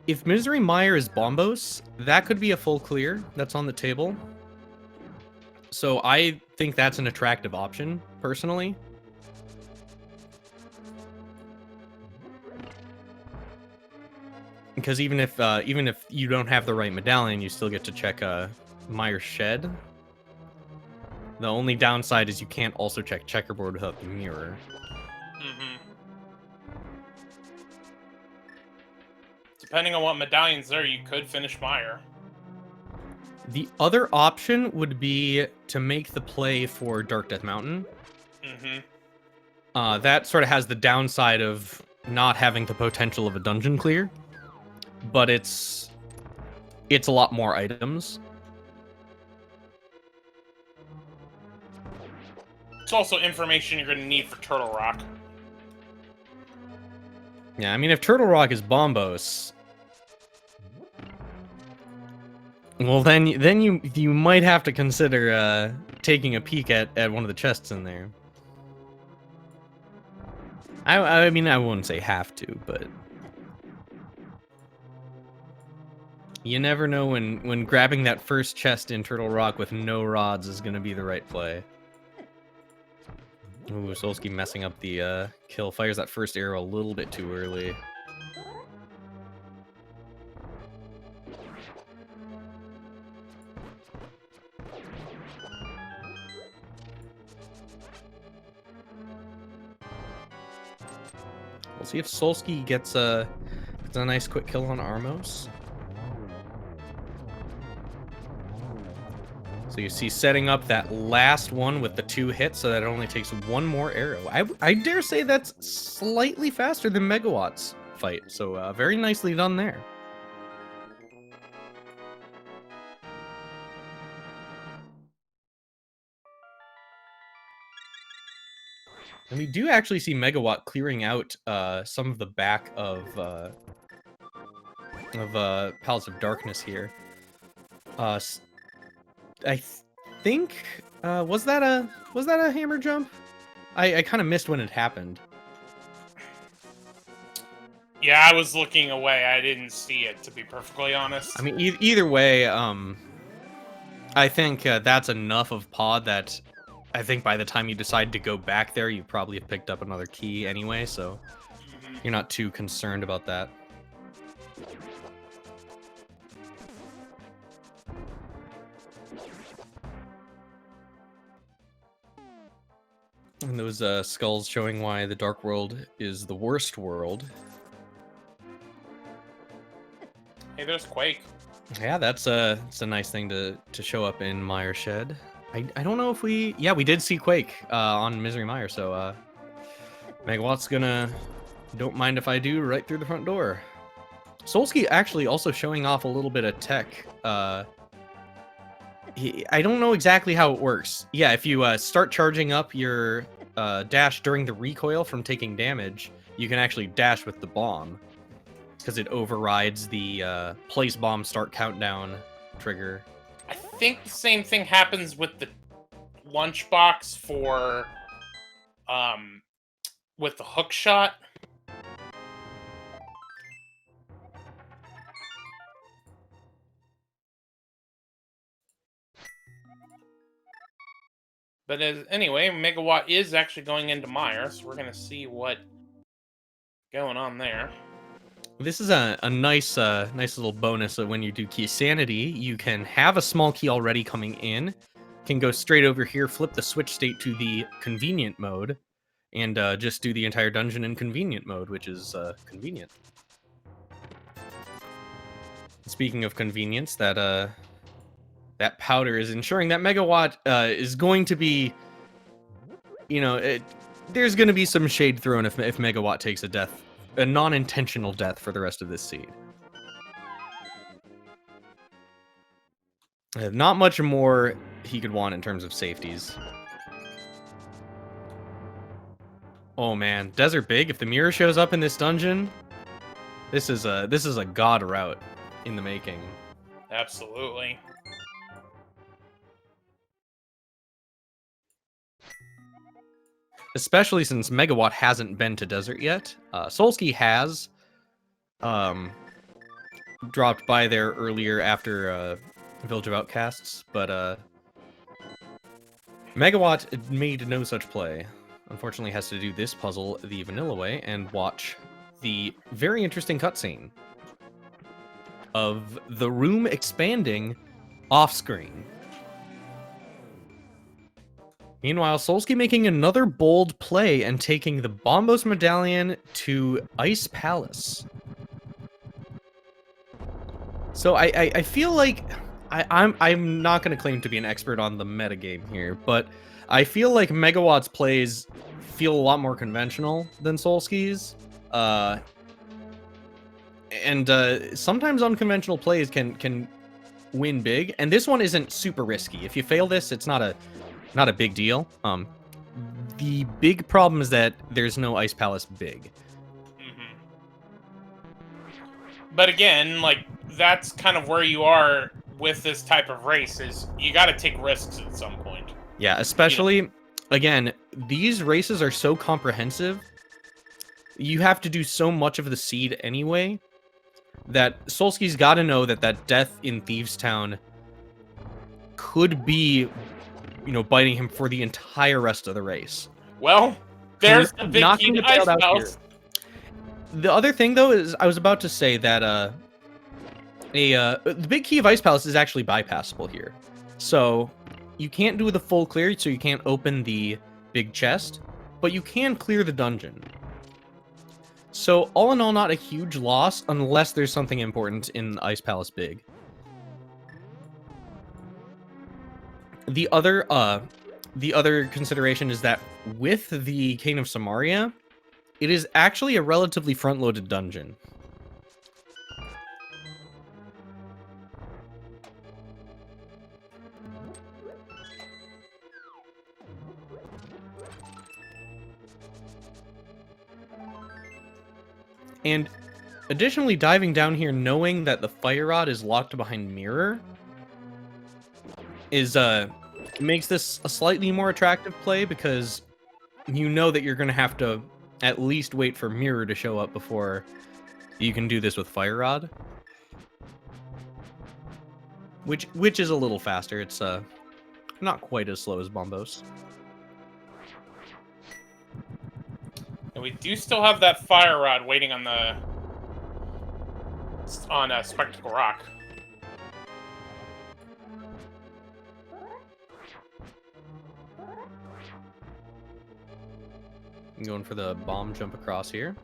If Misery Mire is Bombos, that could be a full clear that's on the table. So I think that's an attractive option, personally. Because even if you don't have the right medallion, you still get to check Mire's Shed. The only downside is you can't also check Checkerboard without the mirror. Mm-hmm. Depending on what medallion's there, you could finish Mire. The other option would be to make the play for Dark Death Mountain. Mm-hmm. That sort of has the downside of not having the potential of a dungeon clear, but it's a lot more items. It's also information you're going to need for Turtle Rock. Yeah, I mean, if Turtle Rock is Bombos, well, then you might have to consider taking a peek at one of the chests in there. I mean, I wouldn't say have to, but you never know when grabbing that first chest in Turtle Rock with no rods is going to be the right play. Ooh, Solski messing up the kill. Fires that first arrow a little bit too early. We'll see if Solski gets a nice quick kill on Armos. So you see setting up that last one with the 2 hits so that it only takes 1 more arrow. I dare say that's slightly faster than Megawatt's fight. So very nicely done there. And we do actually see Megawatt clearing out some of the back of Palace of Darkness here. I think was that a hammer jump? I kind of missed when it happened. Yeah, I was looking away. I didn't see it, to be perfectly honest. I mean, either way, I think that's enough of pod that I think by the time you decide to go back there, you probably have picked up another key anyway, so you're not too concerned about that. And those skulls showing why the Dark World is the worst world. Hey, there's Quake. Yeah, it's a nice thing to show up in Mire Shed. I don't know if we did see Quake on Misery Mire, so Megawatt's gonna don't mind if I do right through the front door. Solski actually also showing off a little bit of tech. I don't know exactly how it works. Yeah, if you start charging up your dash during the recoil from taking damage, you can actually dash with the bomb because it overrides the place bomb start countdown trigger. I think the same thing happens with the lunchbox for with the hook shot. But anyway, Megawatt is actually going into Mire, so we're going to see what going on there. This is a nice little bonus that when you do key sanity, you can have a small key already coming in, can go straight over here, flip the switch state to the convenient mode, and just do the entire dungeon in convenient mode, which is convenient. Speaking of convenience, that powder is ensuring that Megawatt is going to be, there's going to be some shade thrown if Megawatt takes a non-intentional death for the rest of this seed. Not much more he could want in terms of safeties. Oh man, Desert Big, if the mirror shows up in this dungeon, this is a god route in the making. Absolutely. Especially since Megawatt hasn't been to Desert yet. Solski has dropped by there earlier after Village of Outcasts, but Megawatt made no such play. Unfortunately, has to do this puzzle the vanilla way and watch the very interesting cutscene of the room expanding off-screen. Meanwhile, Solski making another bold play and taking the Bombos Medallion to Ice Palace. So I feel like I'm not going to claim to be an expert on the metagame here, but I feel like Megawatt's plays feel a lot more conventional than Solski's. And sometimes unconventional plays can win big, and this one isn't super risky. If you fail this, it's not a big deal. The big problem is that there's no Ice Palace big. Mm-hmm. But again, like, that's kind of where you are with this type of race, is you got to take risks at some point. Yeah, especially, again, these races are so comprehensive. You have to do so much of the seed anyway, that Solski's got to know that that death in Thieves Town could be, biting him for the entire rest of the race. Well, there's the big key to Ice Palace. The other thing, though, is I was about to say that the big key of Ice Palace is actually bypassable here. So you can't do the full clear, so you can't open the big chest, but you can clear the dungeon. So all in all, not a huge loss unless there's something important in Ice Palace big. The other consideration is that with the Cane of Samaria, it is actually a relatively front-loaded dungeon. And additionally, diving down here, knowing that the fire rod is locked behind mirror, is makes this a slightly more attractive play, because you know that you're going to have to at least wait for mirror to show up before you can do this with fire rod, which is a little faster. It's not quite as slow as Bombos. And we do still have that fire rod waiting on Spectacle Rock. I'm going for the bomb jump across here.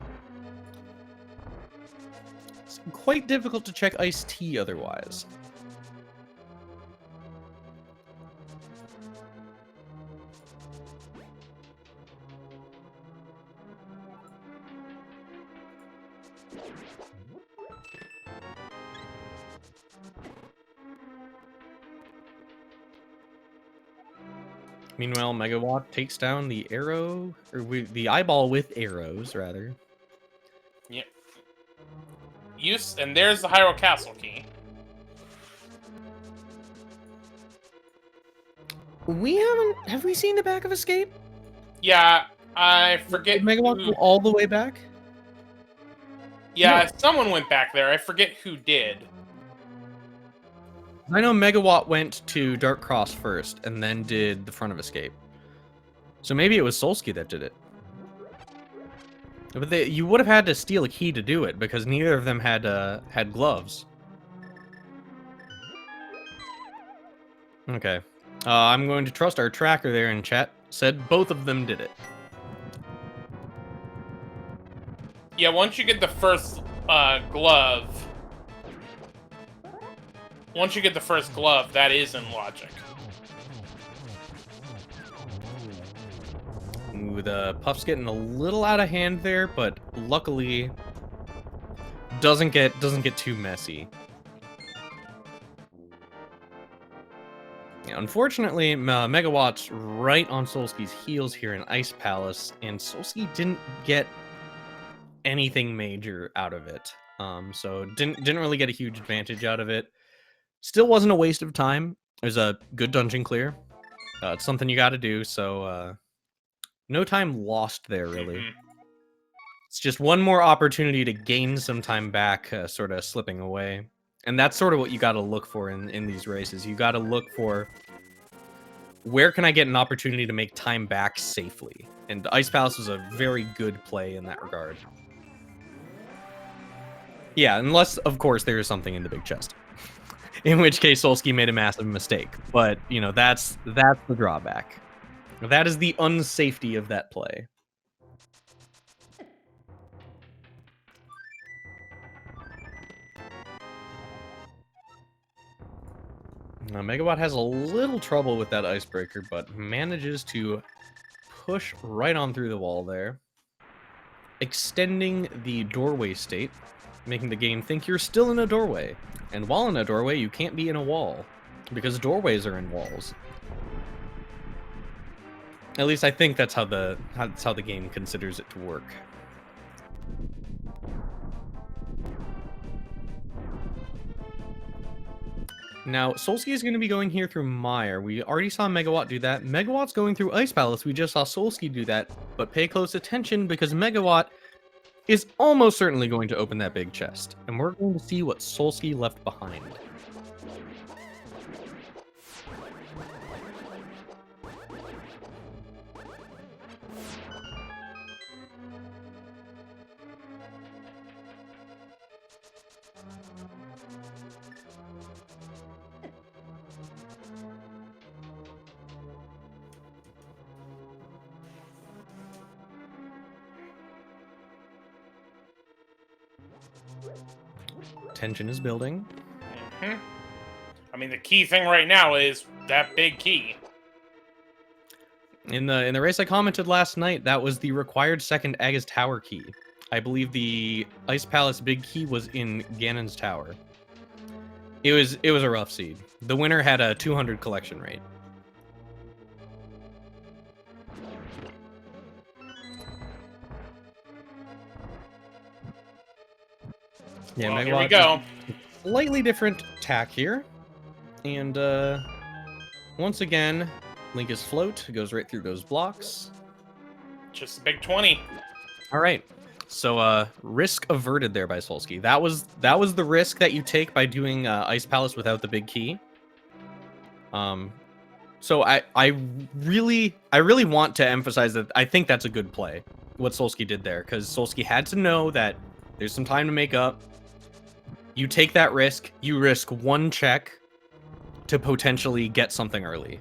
It's quite difficult to check Ice T otherwise. Meanwhile, Megawatt takes down the arrow, or the eyeball with arrows, rather. Yep. And there's the Hyrule Castle key. Have we seen the back of Escape? Yeah, I forget. Did Megawatt go all the way back? Yeah, No. someone went back there. I forget who did. I know Megawatt went to Dark Cross first, and then did the front of Escape. So maybe it was Solski that did it. But you would have had to steal a key to do it, because neither of them had gloves. Okay. I'm going to trust our tracker there in chat. Said both of them did it. Yeah, once you get the first glove... Once you get the first glove, that is in logic. Ooh, the Puff's getting a little out of hand there, but luckily doesn't get too messy. Yeah, unfortunately, Megawatt's right on Solski's heels here in Ice Palace, and Solski didn't get anything major out of it. So didn't really get a huge advantage out of it. Still wasn't a waste of time. It was a good dungeon clear. It's something you got to do, so no time lost there, really. Mm-hmm. It's just one more opportunity to gain some time back, sort of slipping away. And that's sort of what you got to look for in these races. You got to look for, where can I get an opportunity to make time back safely? And Ice Palace was a very good play in that regard. Yeah, unless, of course, there is something in the big chest. In which case, Solski made a massive mistake. But, that's the drawback. That is the unsafety of that play. Now, Megawott has a little trouble with that icebreaker, but manages to push right on through the wall there, extending the doorway state, making the game think you're still in a doorway. And while in a doorway, you can't be in a wall, because doorways are in walls. At least I think that's how the game considers it to work. Now, Solski is going to be going here through Mire. We already saw Megawatt do that. Megawatt's going through Ice Palace. We just saw Solski do that. But pay close attention, because Megawatt is almost certainly going to open that big chest. And we're going to see what Solski left behind. Tension is building. Mm-hmm. I mean, the key thing right now is that big key. In the race I commented last night, that was the required second Aga's Tower key. I believe the Ice Palace big key was in Ganon's Tower. It was a rough seed. The winner had a 200 collection rate. Yeah, well, Megawott, here we go. Slightly different tack here. And once again, Link is float, goes right through those blocks. Just a big 20. All right. So risk averted there by Solski. That was the risk that you take by doing Ice Palace without the big key. So I really want to emphasize that I think that's a good play, what Solski did there, because Solski had to know that there's some time to make up. You take that risk, you risk one check to potentially get something early.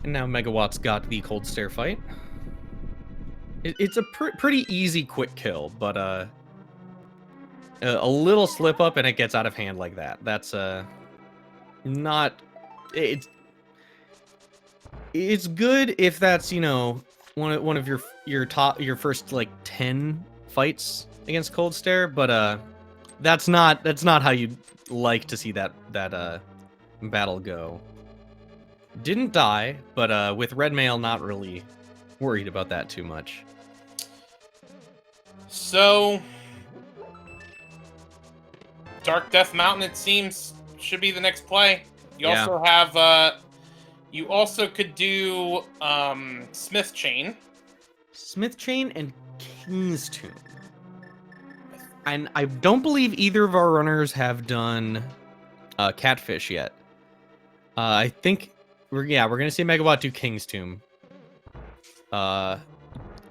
And now Megawatt's got the cold stare fight. It's a pretty easy quick kill, but a little slip up and it gets out of hand like that. That's not it's good if that's, you know, one of your first like 10 fights against cold stare, but that's not how you'd like to see that battle go. Didn't die, but with red mail, not really worried about that too much. So, Dark Death Mountain, it seems, should be the next play. You also have, you also could do Smith Chain. Smith Chain and King's Tomb. And I don't believe either of our runners have done Catfish yet. I think we're gonna see Megawatt do King's Tomb.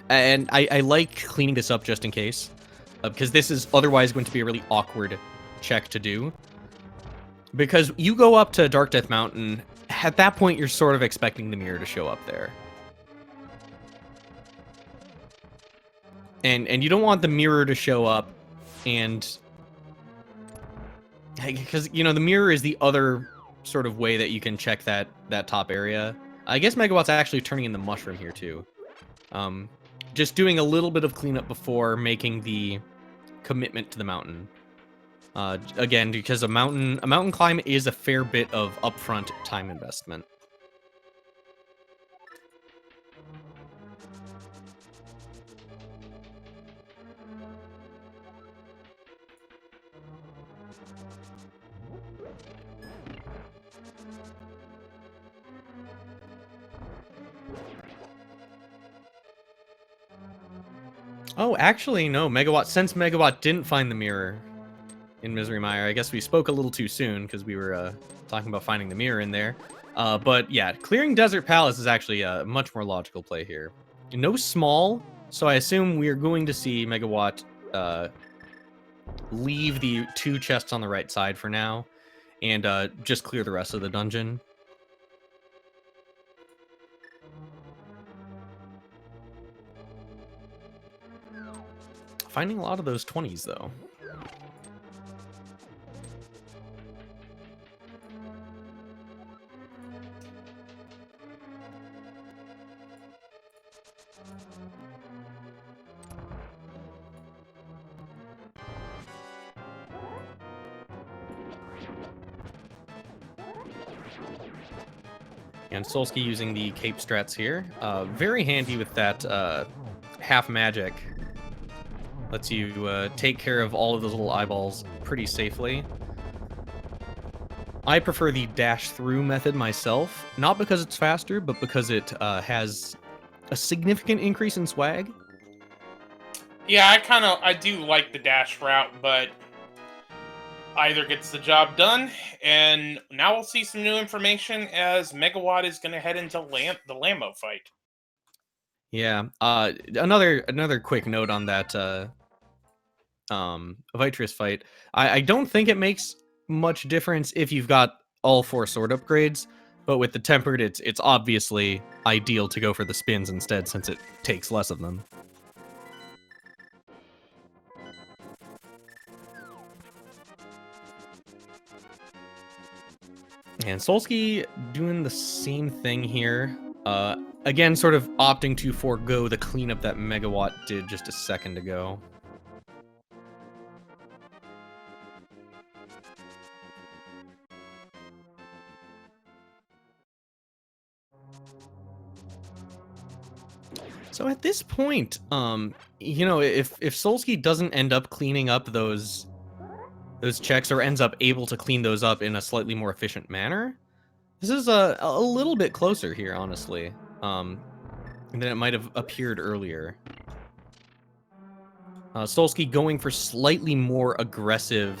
And I like cleaning this up just in case, because this is otherwise going to be a really awkward check to do. Because you go up to Dark Death Mountain, at that point you're sort of expecting the mirror to show up there. And you don't want the mirror to show up, and because, you know, the mirror is the other sort of way that you can check that top area. I guess Megawatt's actually turning in the mushroom here too. Just doing a little bit of cleanup before making the commitment to the mountain. Again, because a mountain climb is a fair bit of upfront time investment. Oh, actually, no. Since Megawatt didn't find the mirror in Misery Mire, I guess we spoke a little too soon because we were talking about finding the mirror in there. But yeah, clearing Desert Palace is actually a much more logical play here. No small, so I assume we are going to see Megawatt leave the two chests on the right side for now, and just clear the rest of the dungeon. Finding a lot of those 20s, though. And Solski using the cape strats here. Very handy with that half magic. Lets you take care of all of those little eyeballs pretty safely. I prefer the dash through method myself, not because it's faster, but because it has a significant increase in swag. Yeah, I do like the dash route, but either gets the job done, and now we'll see some new information as Megawatt is going to head into the Lambo fight. Yeah. Another quick note on that Vitreous fight. I don't think it makes much difference if you've got all 4 sword upgrades, but with the tempered, it's obviously ideal to go for the spins instead, since it takes less of them. And Solski doing the same thing here. Again, sort of opting to forego the cleanup that Megawatt did just a second ago. So at this point, you know, if Solski doesn't end up cleaning up those checks, or ends up able to clean those up in a slightly more efficient manner, this is a little bit closer here, honestly, than it might have appeared earlier. Solski going for slightly more aggressive,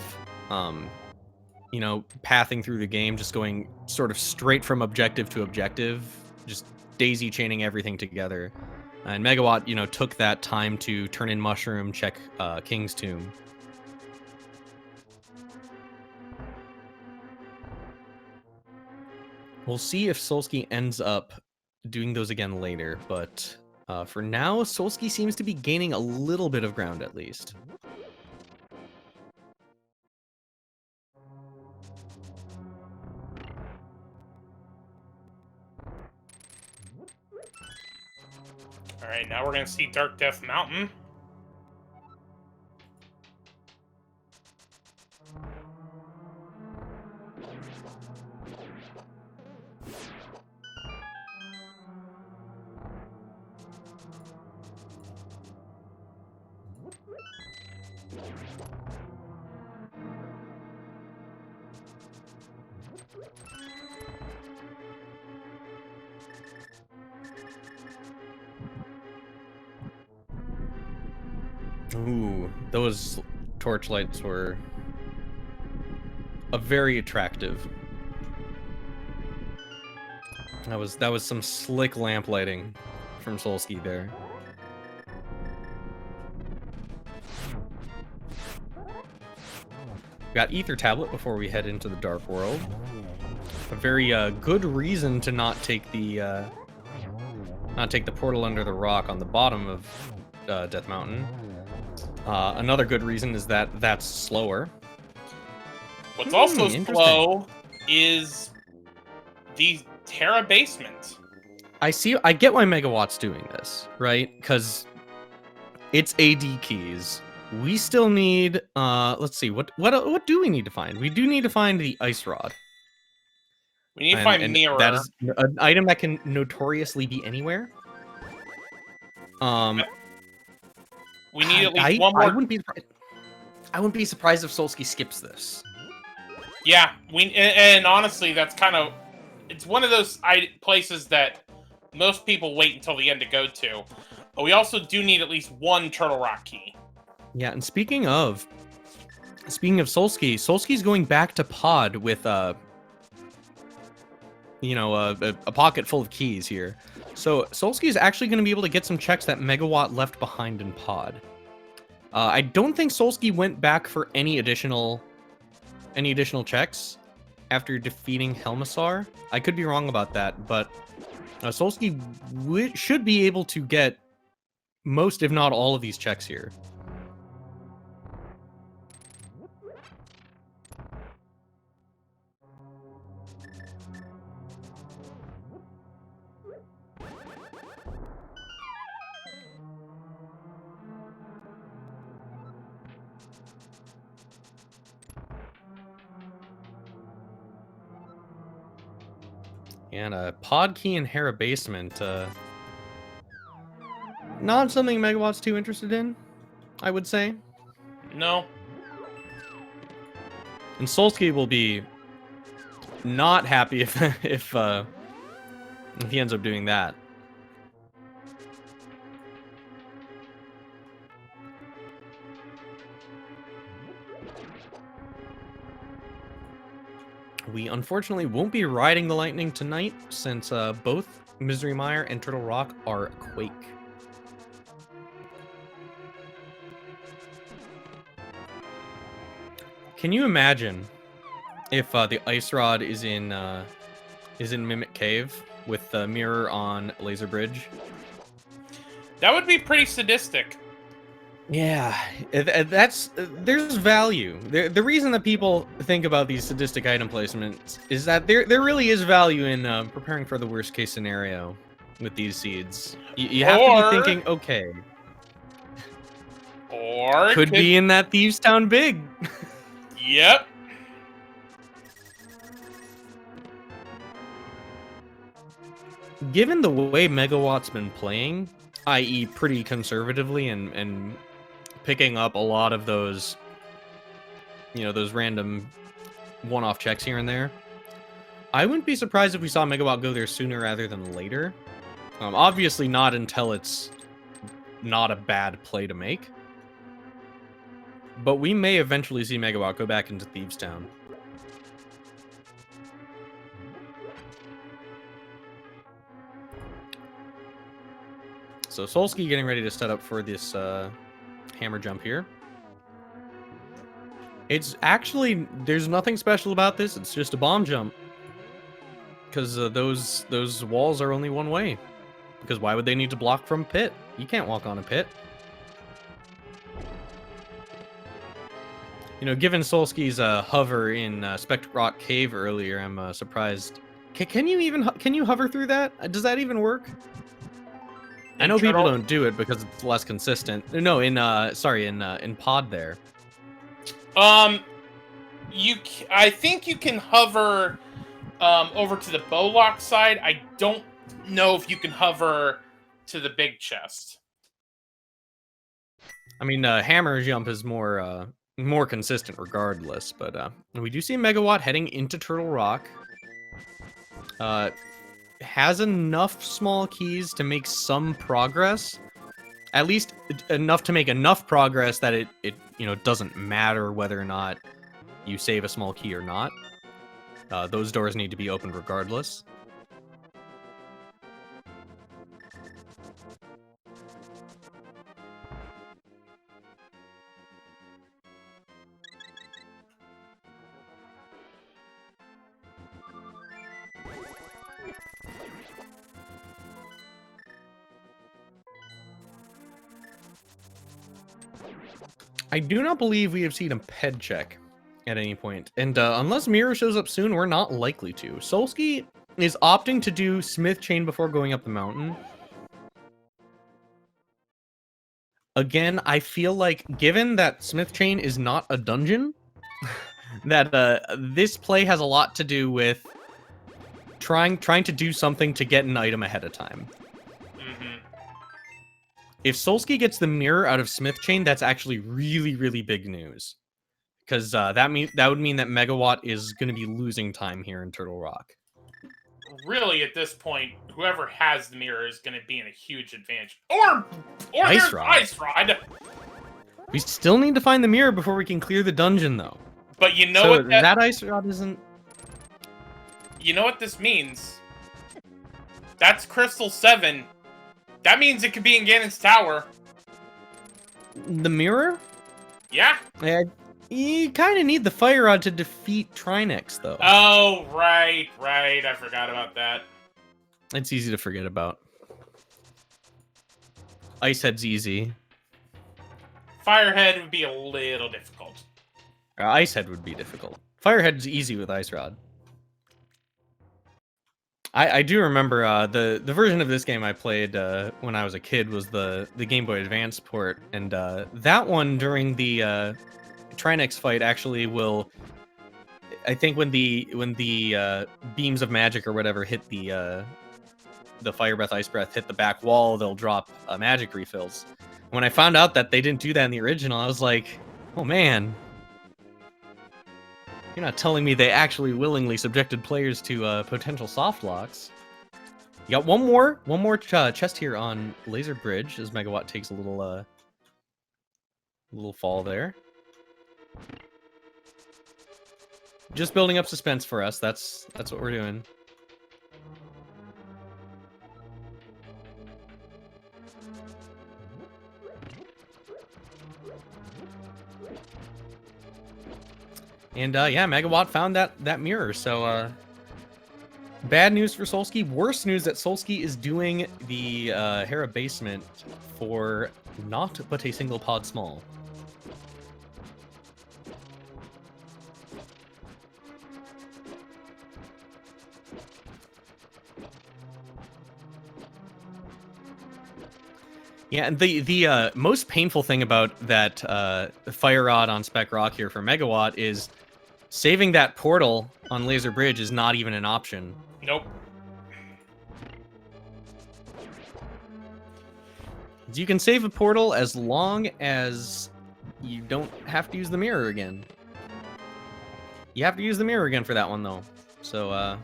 you know, pathing through the game, just going sort of straight from objective to objective, just daisy chaining everything together. And Megawatt, you know, took that time to turn in Mushroom, check King's Tomb. We'll see if Solski ends up doing those again later, but for now, Solski seems to be gaining a little bit of ground at least. All right, now we're going to see Dark Death Mountain. Ooh, those torchlights were very attractive. That was some slick lamp lighting from Solski there. Got Ether Tablet before we head into the Dark World. A very good reason to not take the portal under the rock on the bottom of Death Mountain. Another good reason is that that's slower. What's also slow is the Terra basement. I get why Megawatt's doing this, right? Because it's AD keys. We still need, let's see, what do we need to find? We do need to find the Ice Rod. We need to find Mirror. That is an item that can notoriously be anywhere. We need at least one more. I wouldn't be surprised if Solski skips this. Yeah, and honestly, that's kind of, it's one of those places that most people wait until the end to go to. But we also do need at least one Turtle Rock key. Yeah, and speaking of Solski's going back to Pod with a pocket full of keys here. So Solski is actually going to be able to get some checks that Megawatt left behind in Pod. I don't think Solski went back for any additional checks. after defeating Helmasaur. I could be wrong about that, but Solski should be able to get most, if not all, of these checks here. And a pod key and Hera basement. Not something Megawatt's too interested in, I would say. No. And Solski will be not happy if he ends up doing that. We unfortunately won't be riding the lightning tonight since both Misery Mire and Turtle Rock are Quake. Can you imagine if the Ice Rod is in Mimic Cave with the mirror on Laser Bridge? That would be pretty sadistic. Yeah, there's value. The reason that people think about these sadistic item placements is that there really is value in preparing for the worst case scenario with these seeds. You have to be thinking, okay. Or could be in that Thieves Town Big. Yep. Given the way Megawatt's been playing, i.e. pretty conservatively and picking up a lot of those, those random one-off checks here and there, I wouldn't be surprised if we saw Megawatt go there sooner rather than later. Obviously not until it's not a bad play to make. But we may eventually see Megawatt go back into Thieves Town. So Solski getting ready to set up for this hammer jump here. It's actually, there's nothing special about this. It's just a bomb jump. Because those walls are only one way. Because why would they need to block from pit? You can't walk on a pit. Given Solski's hover in Spectre Rock Cave earlier, I'm surprised. Can you hover through that? Does that even work? I know people don't do it because it's less consistent. No, in pod there. I think you can hover over to the Bowlock side. I don't know if you can hover to the big chest. I mean, hammer jump is more consistent regardless, but we do see Megawatt heading into Turtle Rock. Has enough small keys to make some progress. At least enough to make enough progress that it doesn't matter whether or not you save a small key or not. Those doors need to be opened regardless. I do not believe we have seen a ped check at any point. And unless Mira shows up soon, we're not likely to. Solski is opting to do Smith Chain before going up the mountain. Again, I feel like, given that Smith Chain is not a dungeon, that this play has a lot to do with trying to do something to get an item ahead of time. If Solski gets the mirror out of Smith Chain, that's actually really, really big news. Because that would mean that Megawatt is going to be losing time here in Turtle Rock. Really, at this point, whoever has the mirror is going to be in a huge advantage. Or Ice Rod. Ice Rod. We still need to find the mirror before we can clear the dungeon, though. But you know what that Ice Rod isn't... You know what this means? That's Crystal 7. That means it could be in Ganon's Tower. The mirror? Yeah. You kind of need the fire rod to defeat Trinex, though. Oh, right. I forgot about that. It's easy to forget about. Icehead's easy. Firehead would be a little difficult. Icehead would be difficult. Firehead's easy with Ice Rod. I do remember the version of this game I played when I was a kid was the Game Boy Advance port, and that one during the Trinex fight actually will. I think when the beams of magic or whatever hit the Fire Breath, Ice Breath hit the back wall, they'll drop magic refills. When I found out that they didn't do that in the original, I was like, oh man. You're not telling me they actually willingly subjected players to potential soft locks. You got one more chest here on Laser Bridge as Megawatt takes a little fall there. Just building up suspense for us. That's what we're doing. And yeah, Megawatt found that mirror. So bad news for Solski. Worse news that Solski is doing the Hera basement for not but a single pod small. Yeah, and the most painful thing about that fire rod on Spec Rock here for Megawatt is saving that portal on Laser Bridge is not even an option. Nope. You can save a portal as long as you don't have to use the mirror again. You have to use the mirror again for that one, though. So,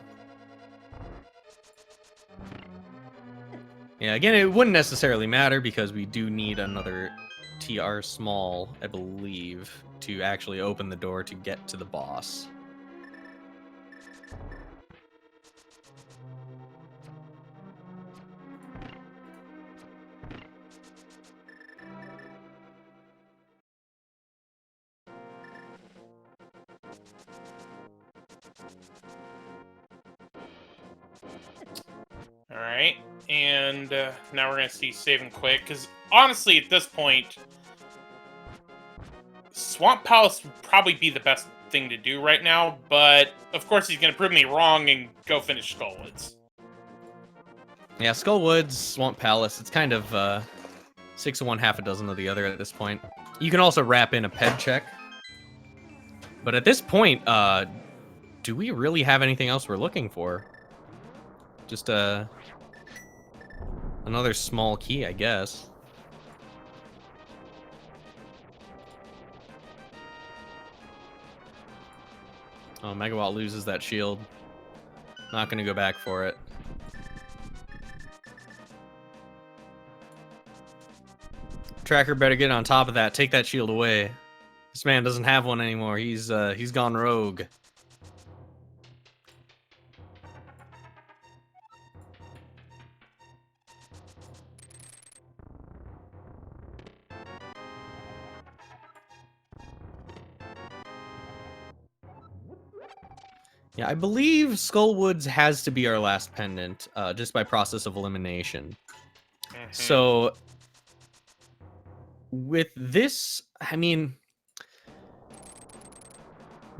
yeah, again, it wouldn't necessarily matter because we do need another TR small, I believe, to actually open the door to get to the boss. All right, and now we're gonna see saving quick because honestly, at this point, Swamp Palace would probably be the best thing to do right now. But of course, he's gonna prove me wrong and go finish Skullwoods. Yeah, Skullwoods, Swamp Palace, it's kind of 6 of one, half a dozen of the other at this point. You can also wrap in a ped check. But at this point, do we really have anything else we're looking for? Just another small key, I guess. Oh, Megawatt loses that shield. Not gonna go back for it. Tracker better get on top of that. Take that shield away. This man doesn't have one anymore. He's gone rogue. Yeah, I believe Skullwoods has to be our last pendant, just by process of elimination. Mm-hmm. So, with this, I mean,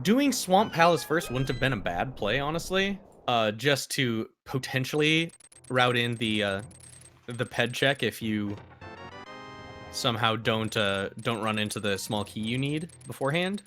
doing Swamp Palace first wouldn't have been a bad play, honestly. Just to potentially route in the ped check if you somehow don't run into the small key you need beforehand.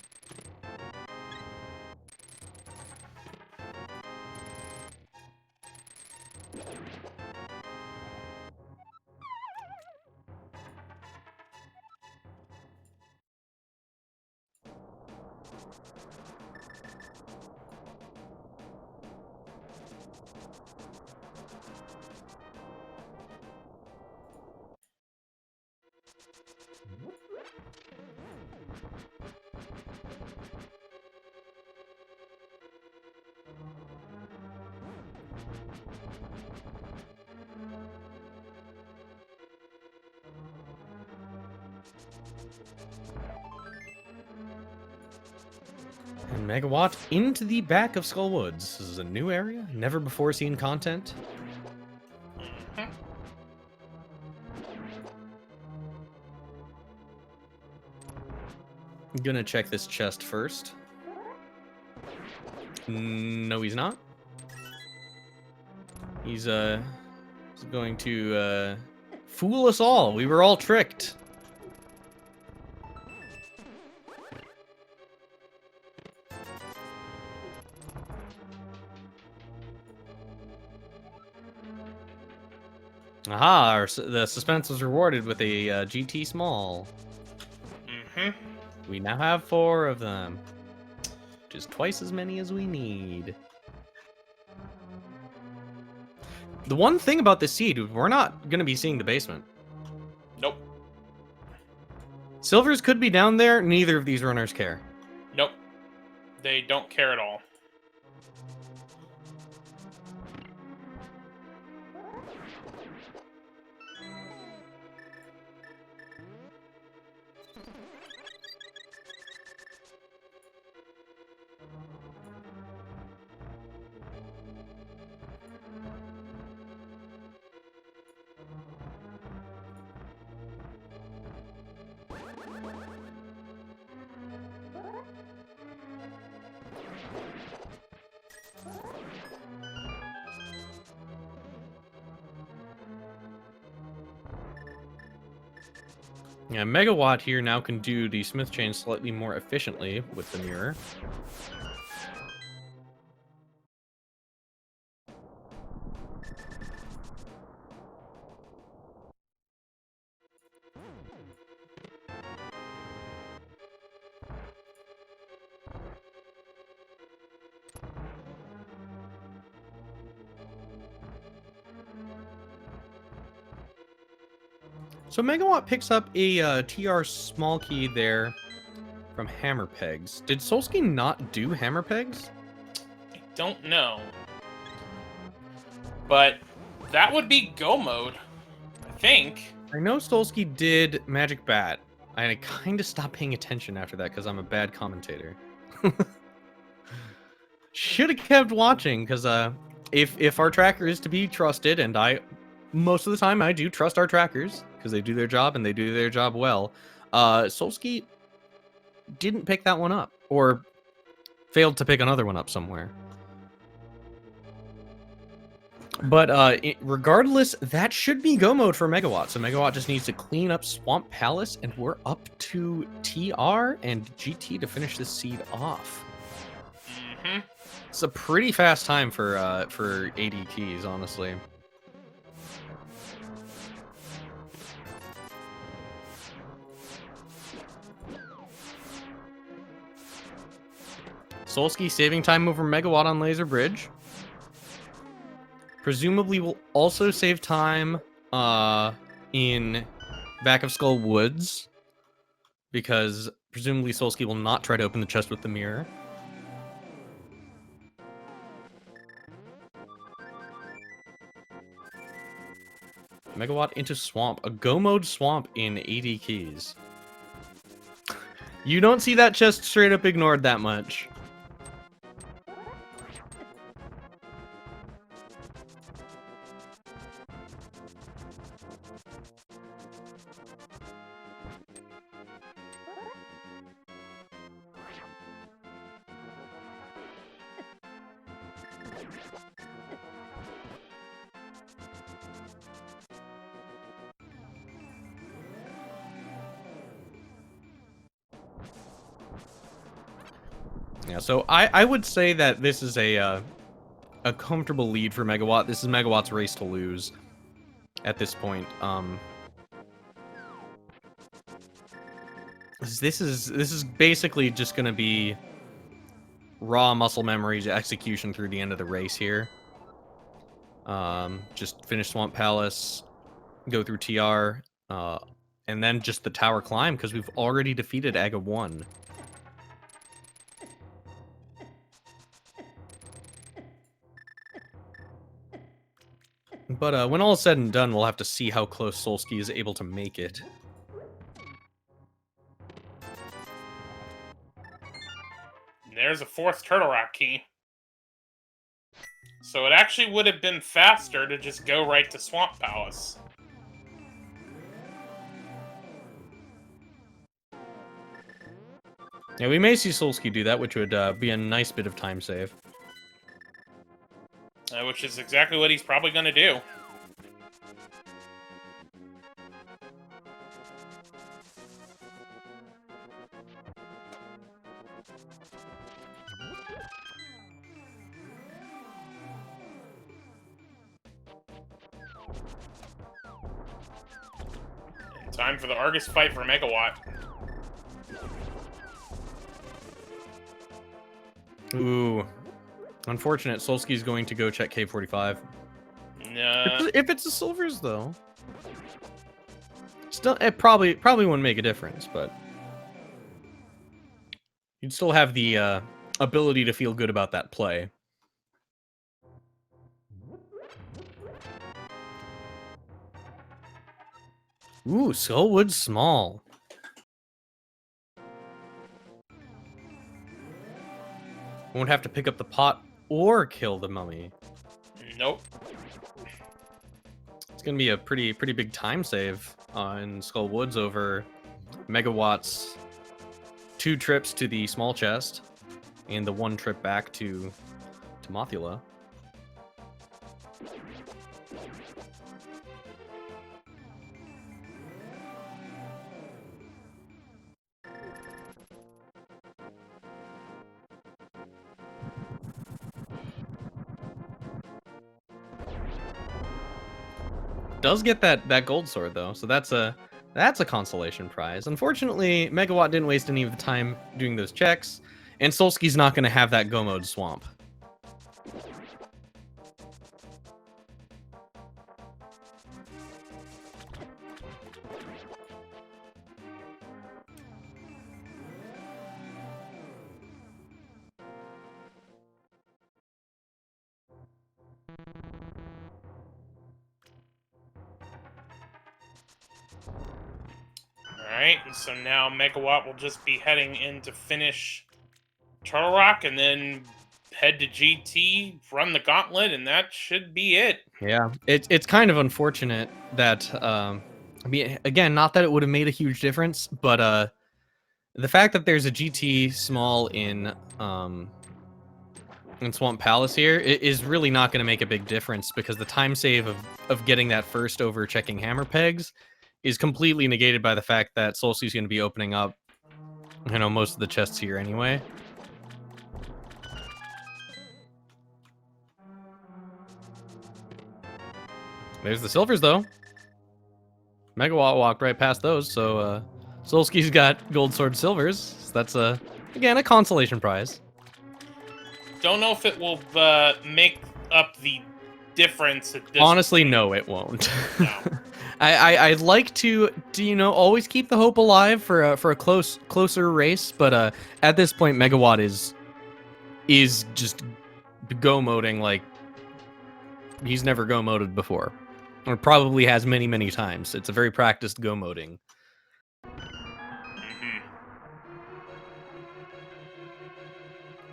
And Megawatt into the back of Skullwoods. This is a new area, never before seen content. Mhm. I'm gonna check this chest first. No, he's not. He's going to fool us all. We were all tricked. Aha, the suspense was rewarded with a GT small. We now have 4 of them, which is twice as many as we need. The one thing about this seed, we're not going to be seeing the basement. Nope. Silvers could be down there. Neither of these runners care. Nope. They don't care at all. Yeah, Megawatt here now can do the smith chain slightly more efficiently with the mirror. So Megawatt picks up a TR small key there from hammer pegs. Did Solski not do hammer pegs? I don't know. But that would be go mode, I think. I know Solski did magic bat. I kind of stopped paying attention after that because I'm a bad commentator. Should have kept watching because if our tracker is to be trusted, and most of the time I do trust our trackers because they do their job and they do their job well. Solski didn't pick that one up, or failed to pick another one up somewhere. But regardless, that should be go mode for Megawatt. So Megawatt just needs to clean up Swamp Palace, and we're up to TR and GT to finish this seed off. Mm-hmm. It's a pretty fast time for AD keys, honestly. Solski saving time over Megawatt on Laser Bridge. Presumably will also save time in back of Skull Woods, because presumably Solski will not try to open the chest with the mirror. Megawatt into Swamp. A go mode Swamp in AD keys. You don't see that chest straight up ignored that much. Yeah, so I would say that this is a comfortable lead for Megawatt. This is Megawatt's race to lose at this point. This is basically just gonna be raw muscle memory execution through the end of the race here. Just finish Swamp Palace, go through TR, and then just the tower climb, because we've already defeated Aga 1. But when all is said and done, we'll have to see how close Solski is able to make it. There's a 4th Turtle Rock key. So it actually would have been faster to just go right to Swamp Palace. Yeah, we may see Solski do that, which would be a nice bit of time save. Which is exactly what he's probably going to do. Time for the Argus fight for Megawatt. Ooh. Unfortunate. Solski's going to go check K45. Nah. If it's the silvers, though. Still, it probably wouldn't make a difference, but... You'd still have the ability to feel good about that play. Ooh, Skullwood Small. Won't have to pick up the pot or kill the mummy. Nope. It's gonna be a pretty big time save in Skull Woods over Megawatt's 2 trips to the small chest and the 1 trip back to Mothula. Does get that gold sword though, so that's a consolation prize. Unfortunately, Megawatt didn't waste any of the time doing those checks, and Solski's not going to have that go mode swamp. Alright, so now Megawatt will just be heading in to finish Turtle Rock and then head to GT, run the gauntlet, and that should be it. Yeah, it's kind of unfortunate that, I mean, again, not that it would have made a huge difference, but the fact that there's a GT small in Swamp Palace here is really not going to make a big difference because the time save of getting that first over checking hammer pegs is completely negated by the fact that Solski's going to be opening up, you know, most of the chests here anyway. There's the silvers, though. Megawatt walked right past those, so Solski's got gold sword silvers. So that's, again, a consolation prize. Don't know if it will make up the difference at this Honestly, point. no, it won't. No. I'd like to, you know, always keep the hope alive for a closer race, but at this point, Megawatt is just go moding like he's never go moded before, or probably has many times. It's a very practiced go moding.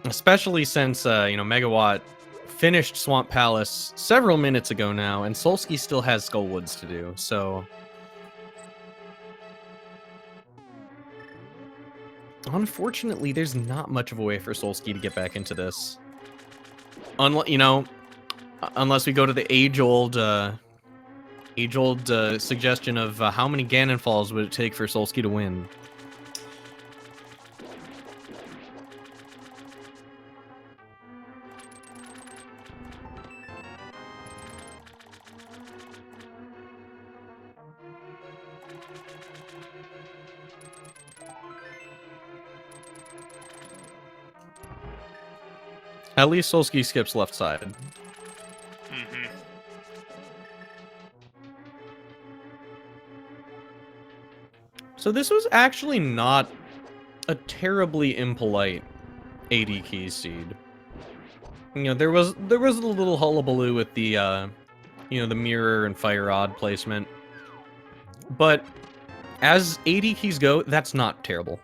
Especially since you know, Megawatt finished Swamp Palace several minutes ago now, and Solski still has Skullwoods to do, so... Unfortunately, there's not much of a way for Solski to get back into this. You know, unless we go to the age-old suggestion of how many Ganon Falls would it take for Solski to win. At least Solski skips left side. Mm-hmm. So this was actually not a terribly impolite AD keys seed. You know, there was a little hullabaloo with the you know, the mirror and fire rod placement, but as AD keys go, that's not terrible.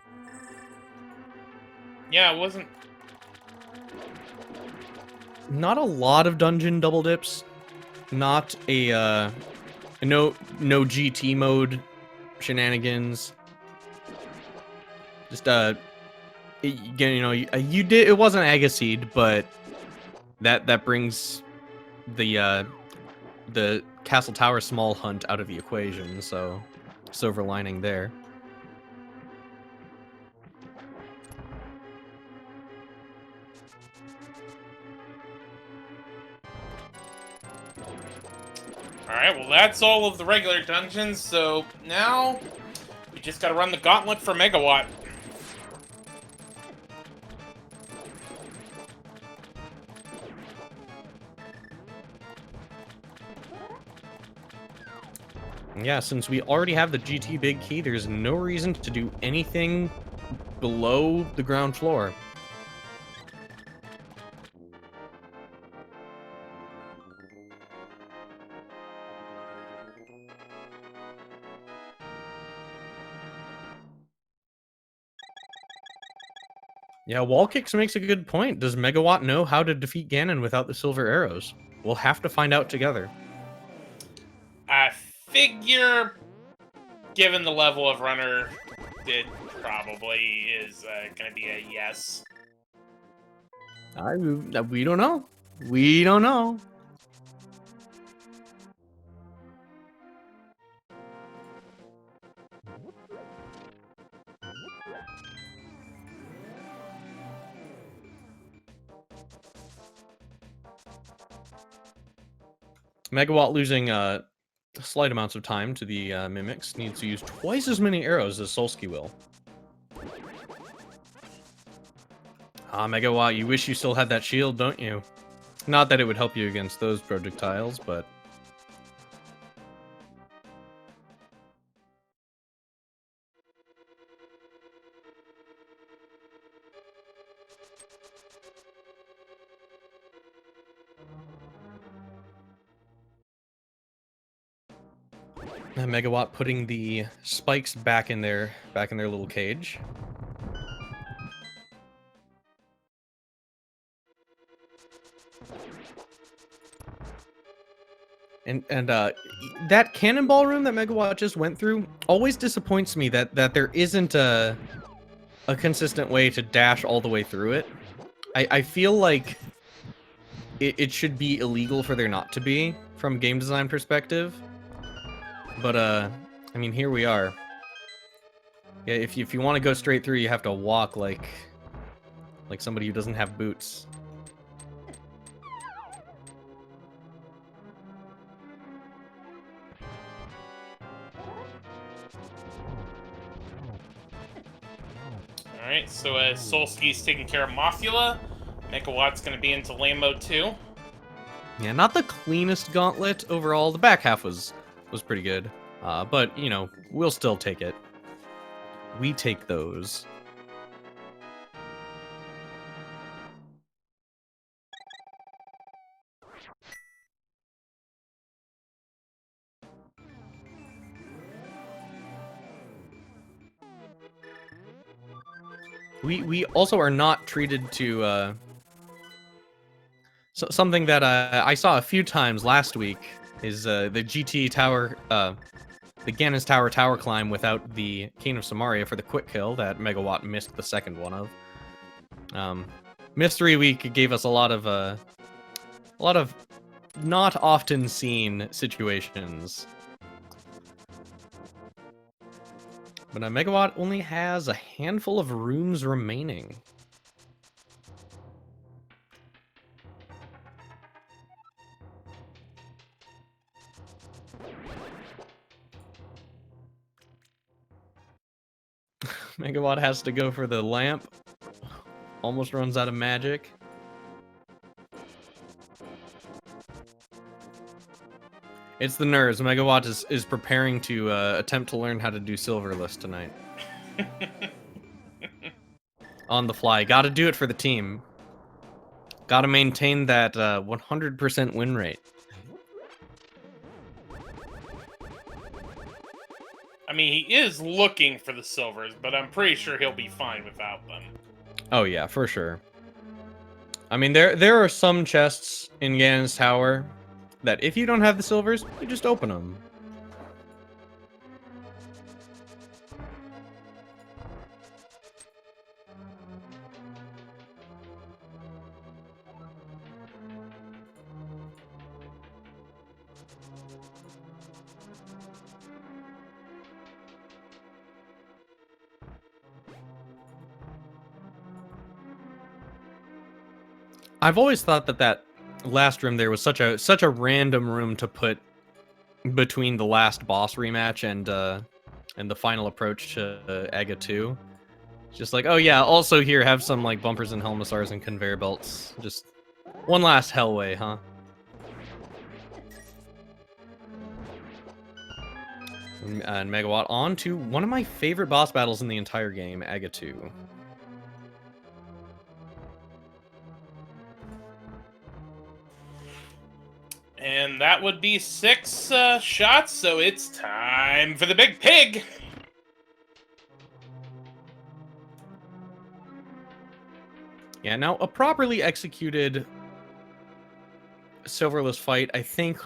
Yeah, it wasn't Not a lot of dungeon double dips. Not a no GT mode shenanigans. Just you did, it wasn't Agaseed, but that brings the Castle Tower small hunt out of the equation, so silver lining there. Alright, well that's all of the regular dungeons, so now we just gotta run the gauntlet for Megawatt. Yeah, since we already have the GT Big Key, there's no reason to do anything below the ground floor. Yeah, Wall Kicks makes a good point. Does Megawatt know how to defeat Ganon without the silver arrows? We'll have to find out together. I figure, given the level of runner, it probably is going to be a yes. We don't know. We don't know. Megawatt losing slight amounts of time to the mimics needs to use twice as many arrows as Solski will. Ah, Megawatt, you wish you still had that shield, don't you? Not that it would help you against those projectiles, but... Megawatt putting the spikes back in their little cage. And that cannonball room that Megawatt just went through always disappoints me that there isn't a consistent way to dash all the way through it. I feel like it should be illegal for there not to be from a game design perspective. But I mean, here we are. Yeah, if you want to go straight through, you have to walk like somebody who doesn't have boots. Alright, so as Solski's taking care of Mothula, Megawatt's going to be into lane mode 2. Yeah, not the cleanest gauntlet overall. The back half was pretty good. But, you know, we'll still take it. We take those. We also are not treated to something that I saw a few times last week is the GT tower, the Ganon's tower climb without the Cane of Samaria for the quick kill that Megawatt missed the second one of. Mystery Week gave us a lot of not often seen situations. But Megawatt only has a handful of rooms remaining. Megawatt has to go for the lamp. Almost runs out of magic. It's the nerves. Megawatt is preparing to attempt to learn how to do Silverless tonight. On the fly. Gotta do it for the team. Gotta maintain that 100% win rate. I mean, he is looking for the silvers, but I'm pretty sure he'll be fine without them. Oh yeah, for sure. I mean, there are some chests in Ganon's Tower that if you don't have the silvers, you just open them. I've always thought that last room there was such a random room to put between the last boss rematch and the final approach to Aga 2. Just like, oh yeah, also here have some like bumpers and helmisars and conveyor belts. Just one last hellway, huh? And Megawatt on to one of my favorite boss battles in the entire game, Aga 2. And that would be 6 shots, so it's time for the big pig! Yeah, now a properly executed silverless fight, I think,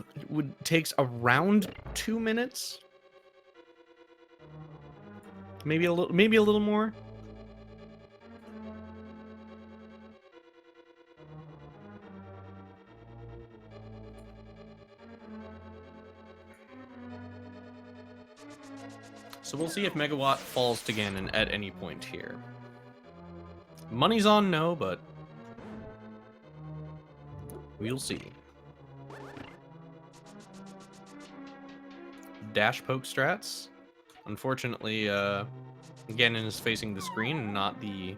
takes around 2 minutes. Maybe a little more. So we'll see if Megawatt falls to Ganon at any point here. Money's on no, but we'll see. Dash poke strats. Unfortunately, Ganon is facing the screen and not the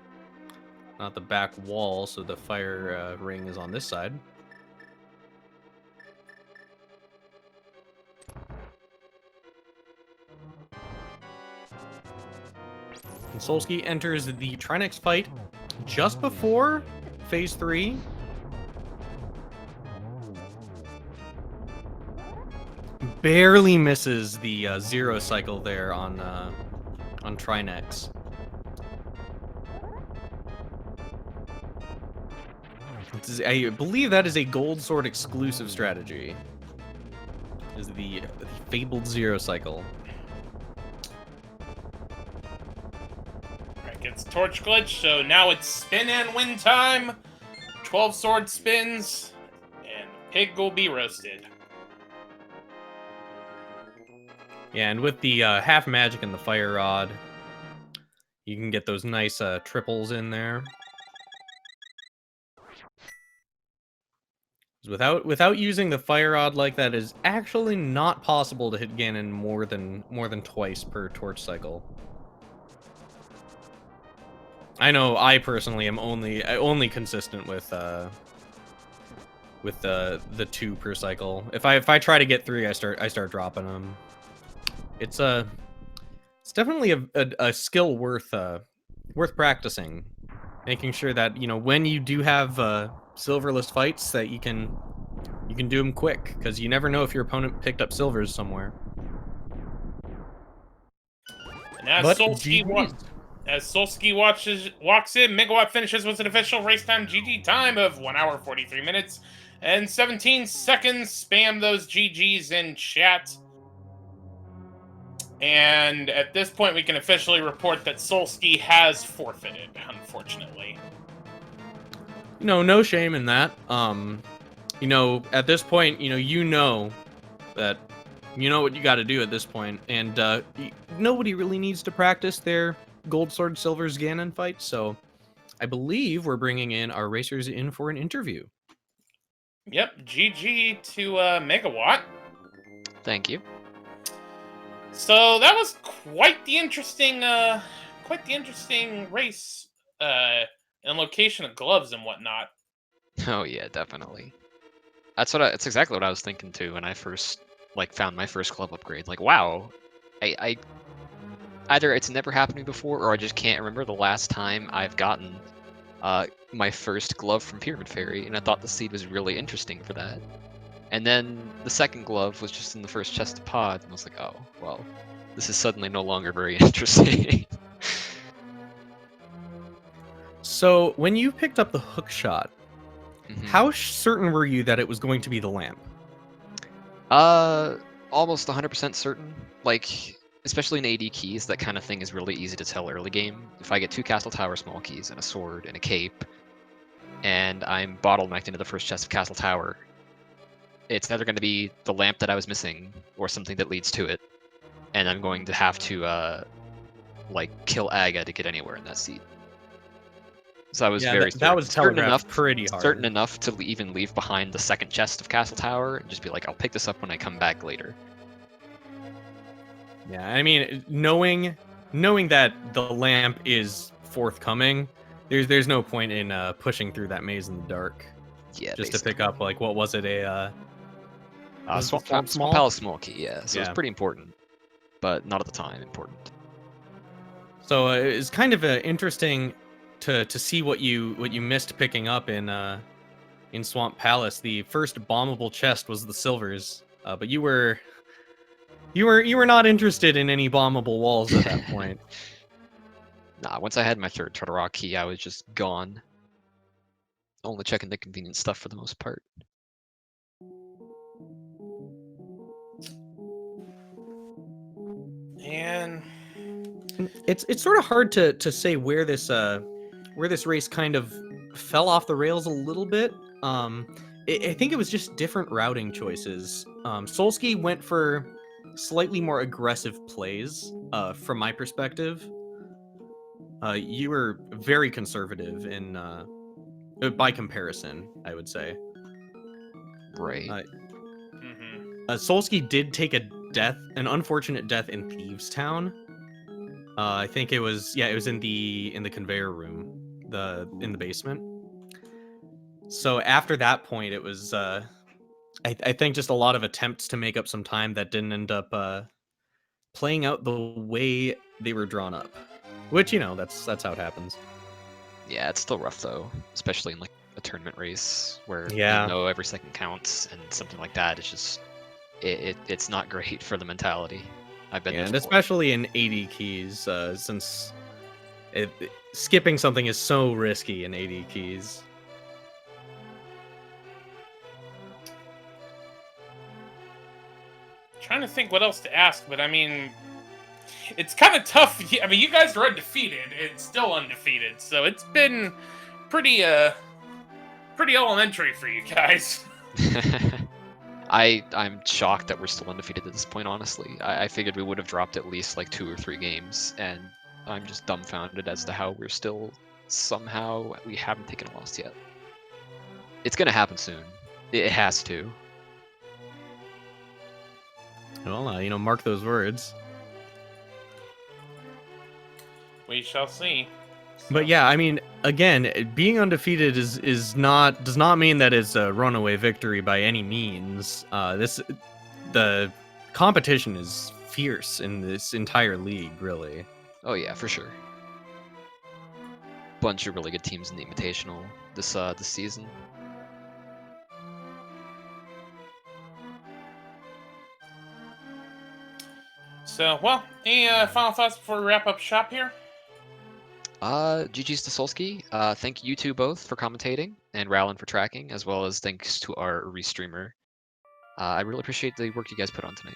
back wall, so the fire ring is on this side. And Solski enters the Trinex fight just before Phase 3. Barely misses the 0 cycle there on Trinex. I believe that is a Gold Sword exclusive strategy. Is the fabled 0 cycle. Gets torch glitch, so now it's spin and win time. 12 sword spins, and the pig will be roasted. Yeah, and with the half magic and the fire rod, you can get those nice triples in there. Without using the fire rod like that, is actually not possible to hit Ganon more than twice per torch cycle. I know I personally am only consistent with the 2 per cycle. If I try to get 3, I start dropping them. It's definitely a skill worth practicing, making sure that, you know, when you do have silverless fights, that you can do them quick, because you never know if your opponent picked up silvers somewhere. And as Solski walks in, Megawatt finishes with an official race time GG time of 1 hour 43 minutes and 17 seconds. Spam those GGs in chat. And at this point, we can officially report that Solski has forfeited, unfortunately. No shame in that. You know, at this point, you know that you know what you got to do at this point, and nobody really needs to practice their Gold Sword Silver's Ganon fight. So, I believe we're bringing in our racers in for an interview. Yep, GG to Megawatt. Thank you. So that was quite the interesting race, and location of gloves and whatnot. Oh yeah, definitely. That's exactly what I was thinking too when I first found my first glove upgrade. Like, wow, I either it's never happened to me before, or I just can't remember the last time I've gotten my first glove from Pyramid Fairy, and I thought the seed was really interesting for that. And then the second glove was just in the first chest of pod, and I was like, oh, well, this is suddenly no longer very interesting. So, when you picked up the hook shot, Mhm. How certain were you that it was going to be the lamp? Almost 100% certain. Like, especially in AD keys, that kind of thing is really easy to tell early game. If I get 2 Castle Tower small keys and a sword and a cape, and I'm bottlenecked into the first chest of Castle Tower, it's either going to be the lamp that I was missing or something that leads to it, and I'm going to have to like kill Aga to get anywhere in that seat. So I was Yeah, very that was certain enough, telegraphed pretty hard. certain enough to even leave behind the second chest of Castle Tower and just be like, I'll pick this up when I come back later. Yeah, I mean, knowing that the lamp is forthcoming, there's no point in pushing through that maze in the dark Yeah, just to basically. pick up, like, what was it, was it Swamp Small? Palace small key, yeah. So Yeah. it's pretty important, but not at the time important. So it's kind of interesting to see what you missed picking up in Swamp Palace. The first bombable chest was the silvers, but you were not interested in any bombable walls at that point. Nah, once I had my third Turtle Rock key, I was just gone. Only checking the convenient stuff for the most part. And It's sort of hard to say where this race kind of fell off the rails a little bit. I think it was just different routing choices. Solski went for slightly more aggressive plays, from my perspective. You were very conservative in by comparison, I would say. Right. Solski did take an unfortunate death in Thieves Town. I think it was in the conveyor room, in the basement. So after that point, it was I think just a lot of attempts to make up some time that didn't end up playing out the way they were drawn up, which that's how it happens. Yeah, it's still rough though, especially in like a tournament race where Yeah. you know every second counts, and something like that. It's just it's not great for the mentality. I've been there And before. especially in 80 keys, since skipping something is so risky in 80 keys. trying to think what else to ask, but I mean, it's kind of tough. I mean, you guys are undefeated. It's still undefeated, so it's been pretty elementary for you guys. I'm shocked that we're still undefeated at this point, honestly. I figured we would have dropped at least like 2 or 3 games, and I'm just dumbfounded as to how we're still we haven't taken a loss yet. It's gonna happen soon. It has to. Well, mark those words. We shall see. But yeah, I mean, again, being undefeated does not mean that it's a runaway victory by any means. The competition is fierce in this entire league, really. Oh yeah, for sure. Bunch of really good teams in the Invitational this season. So, well, any final thoughts before we wrap up shop here? GG's to Solski. Thank you two both for commentating and Rowland for tracking, as well as thanks to our restreamer. I really appreciate the work you guys put on tonight.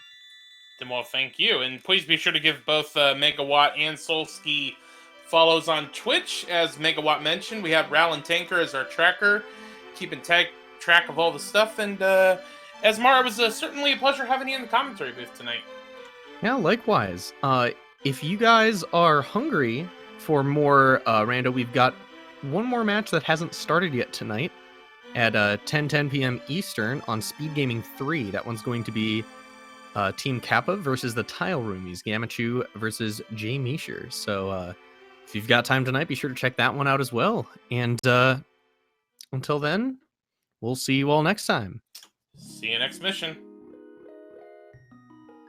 Then, well, thank you. And please be sure to give both Megawatt and Solski follows on Twitch. As Megawatt mentioned, we have Rowland Tanker as our tracker, keeping track of all the stuff. And as Mara, it was certainly a pleasure having you in the commentary booth tonight. Yeah, likewise. If you guys are hungry for more Rando, we've got one more match that hasn't started yet tonight at 10 p.m. Eastern on SpeedGaming 3. That one's going to be Team Kappa versus the Tile Roomies, Gamachu versus Jay Meisher. So if you've got time tonight, be sure to check that one out as well. And until then, we'll see you all next time. See you next mission.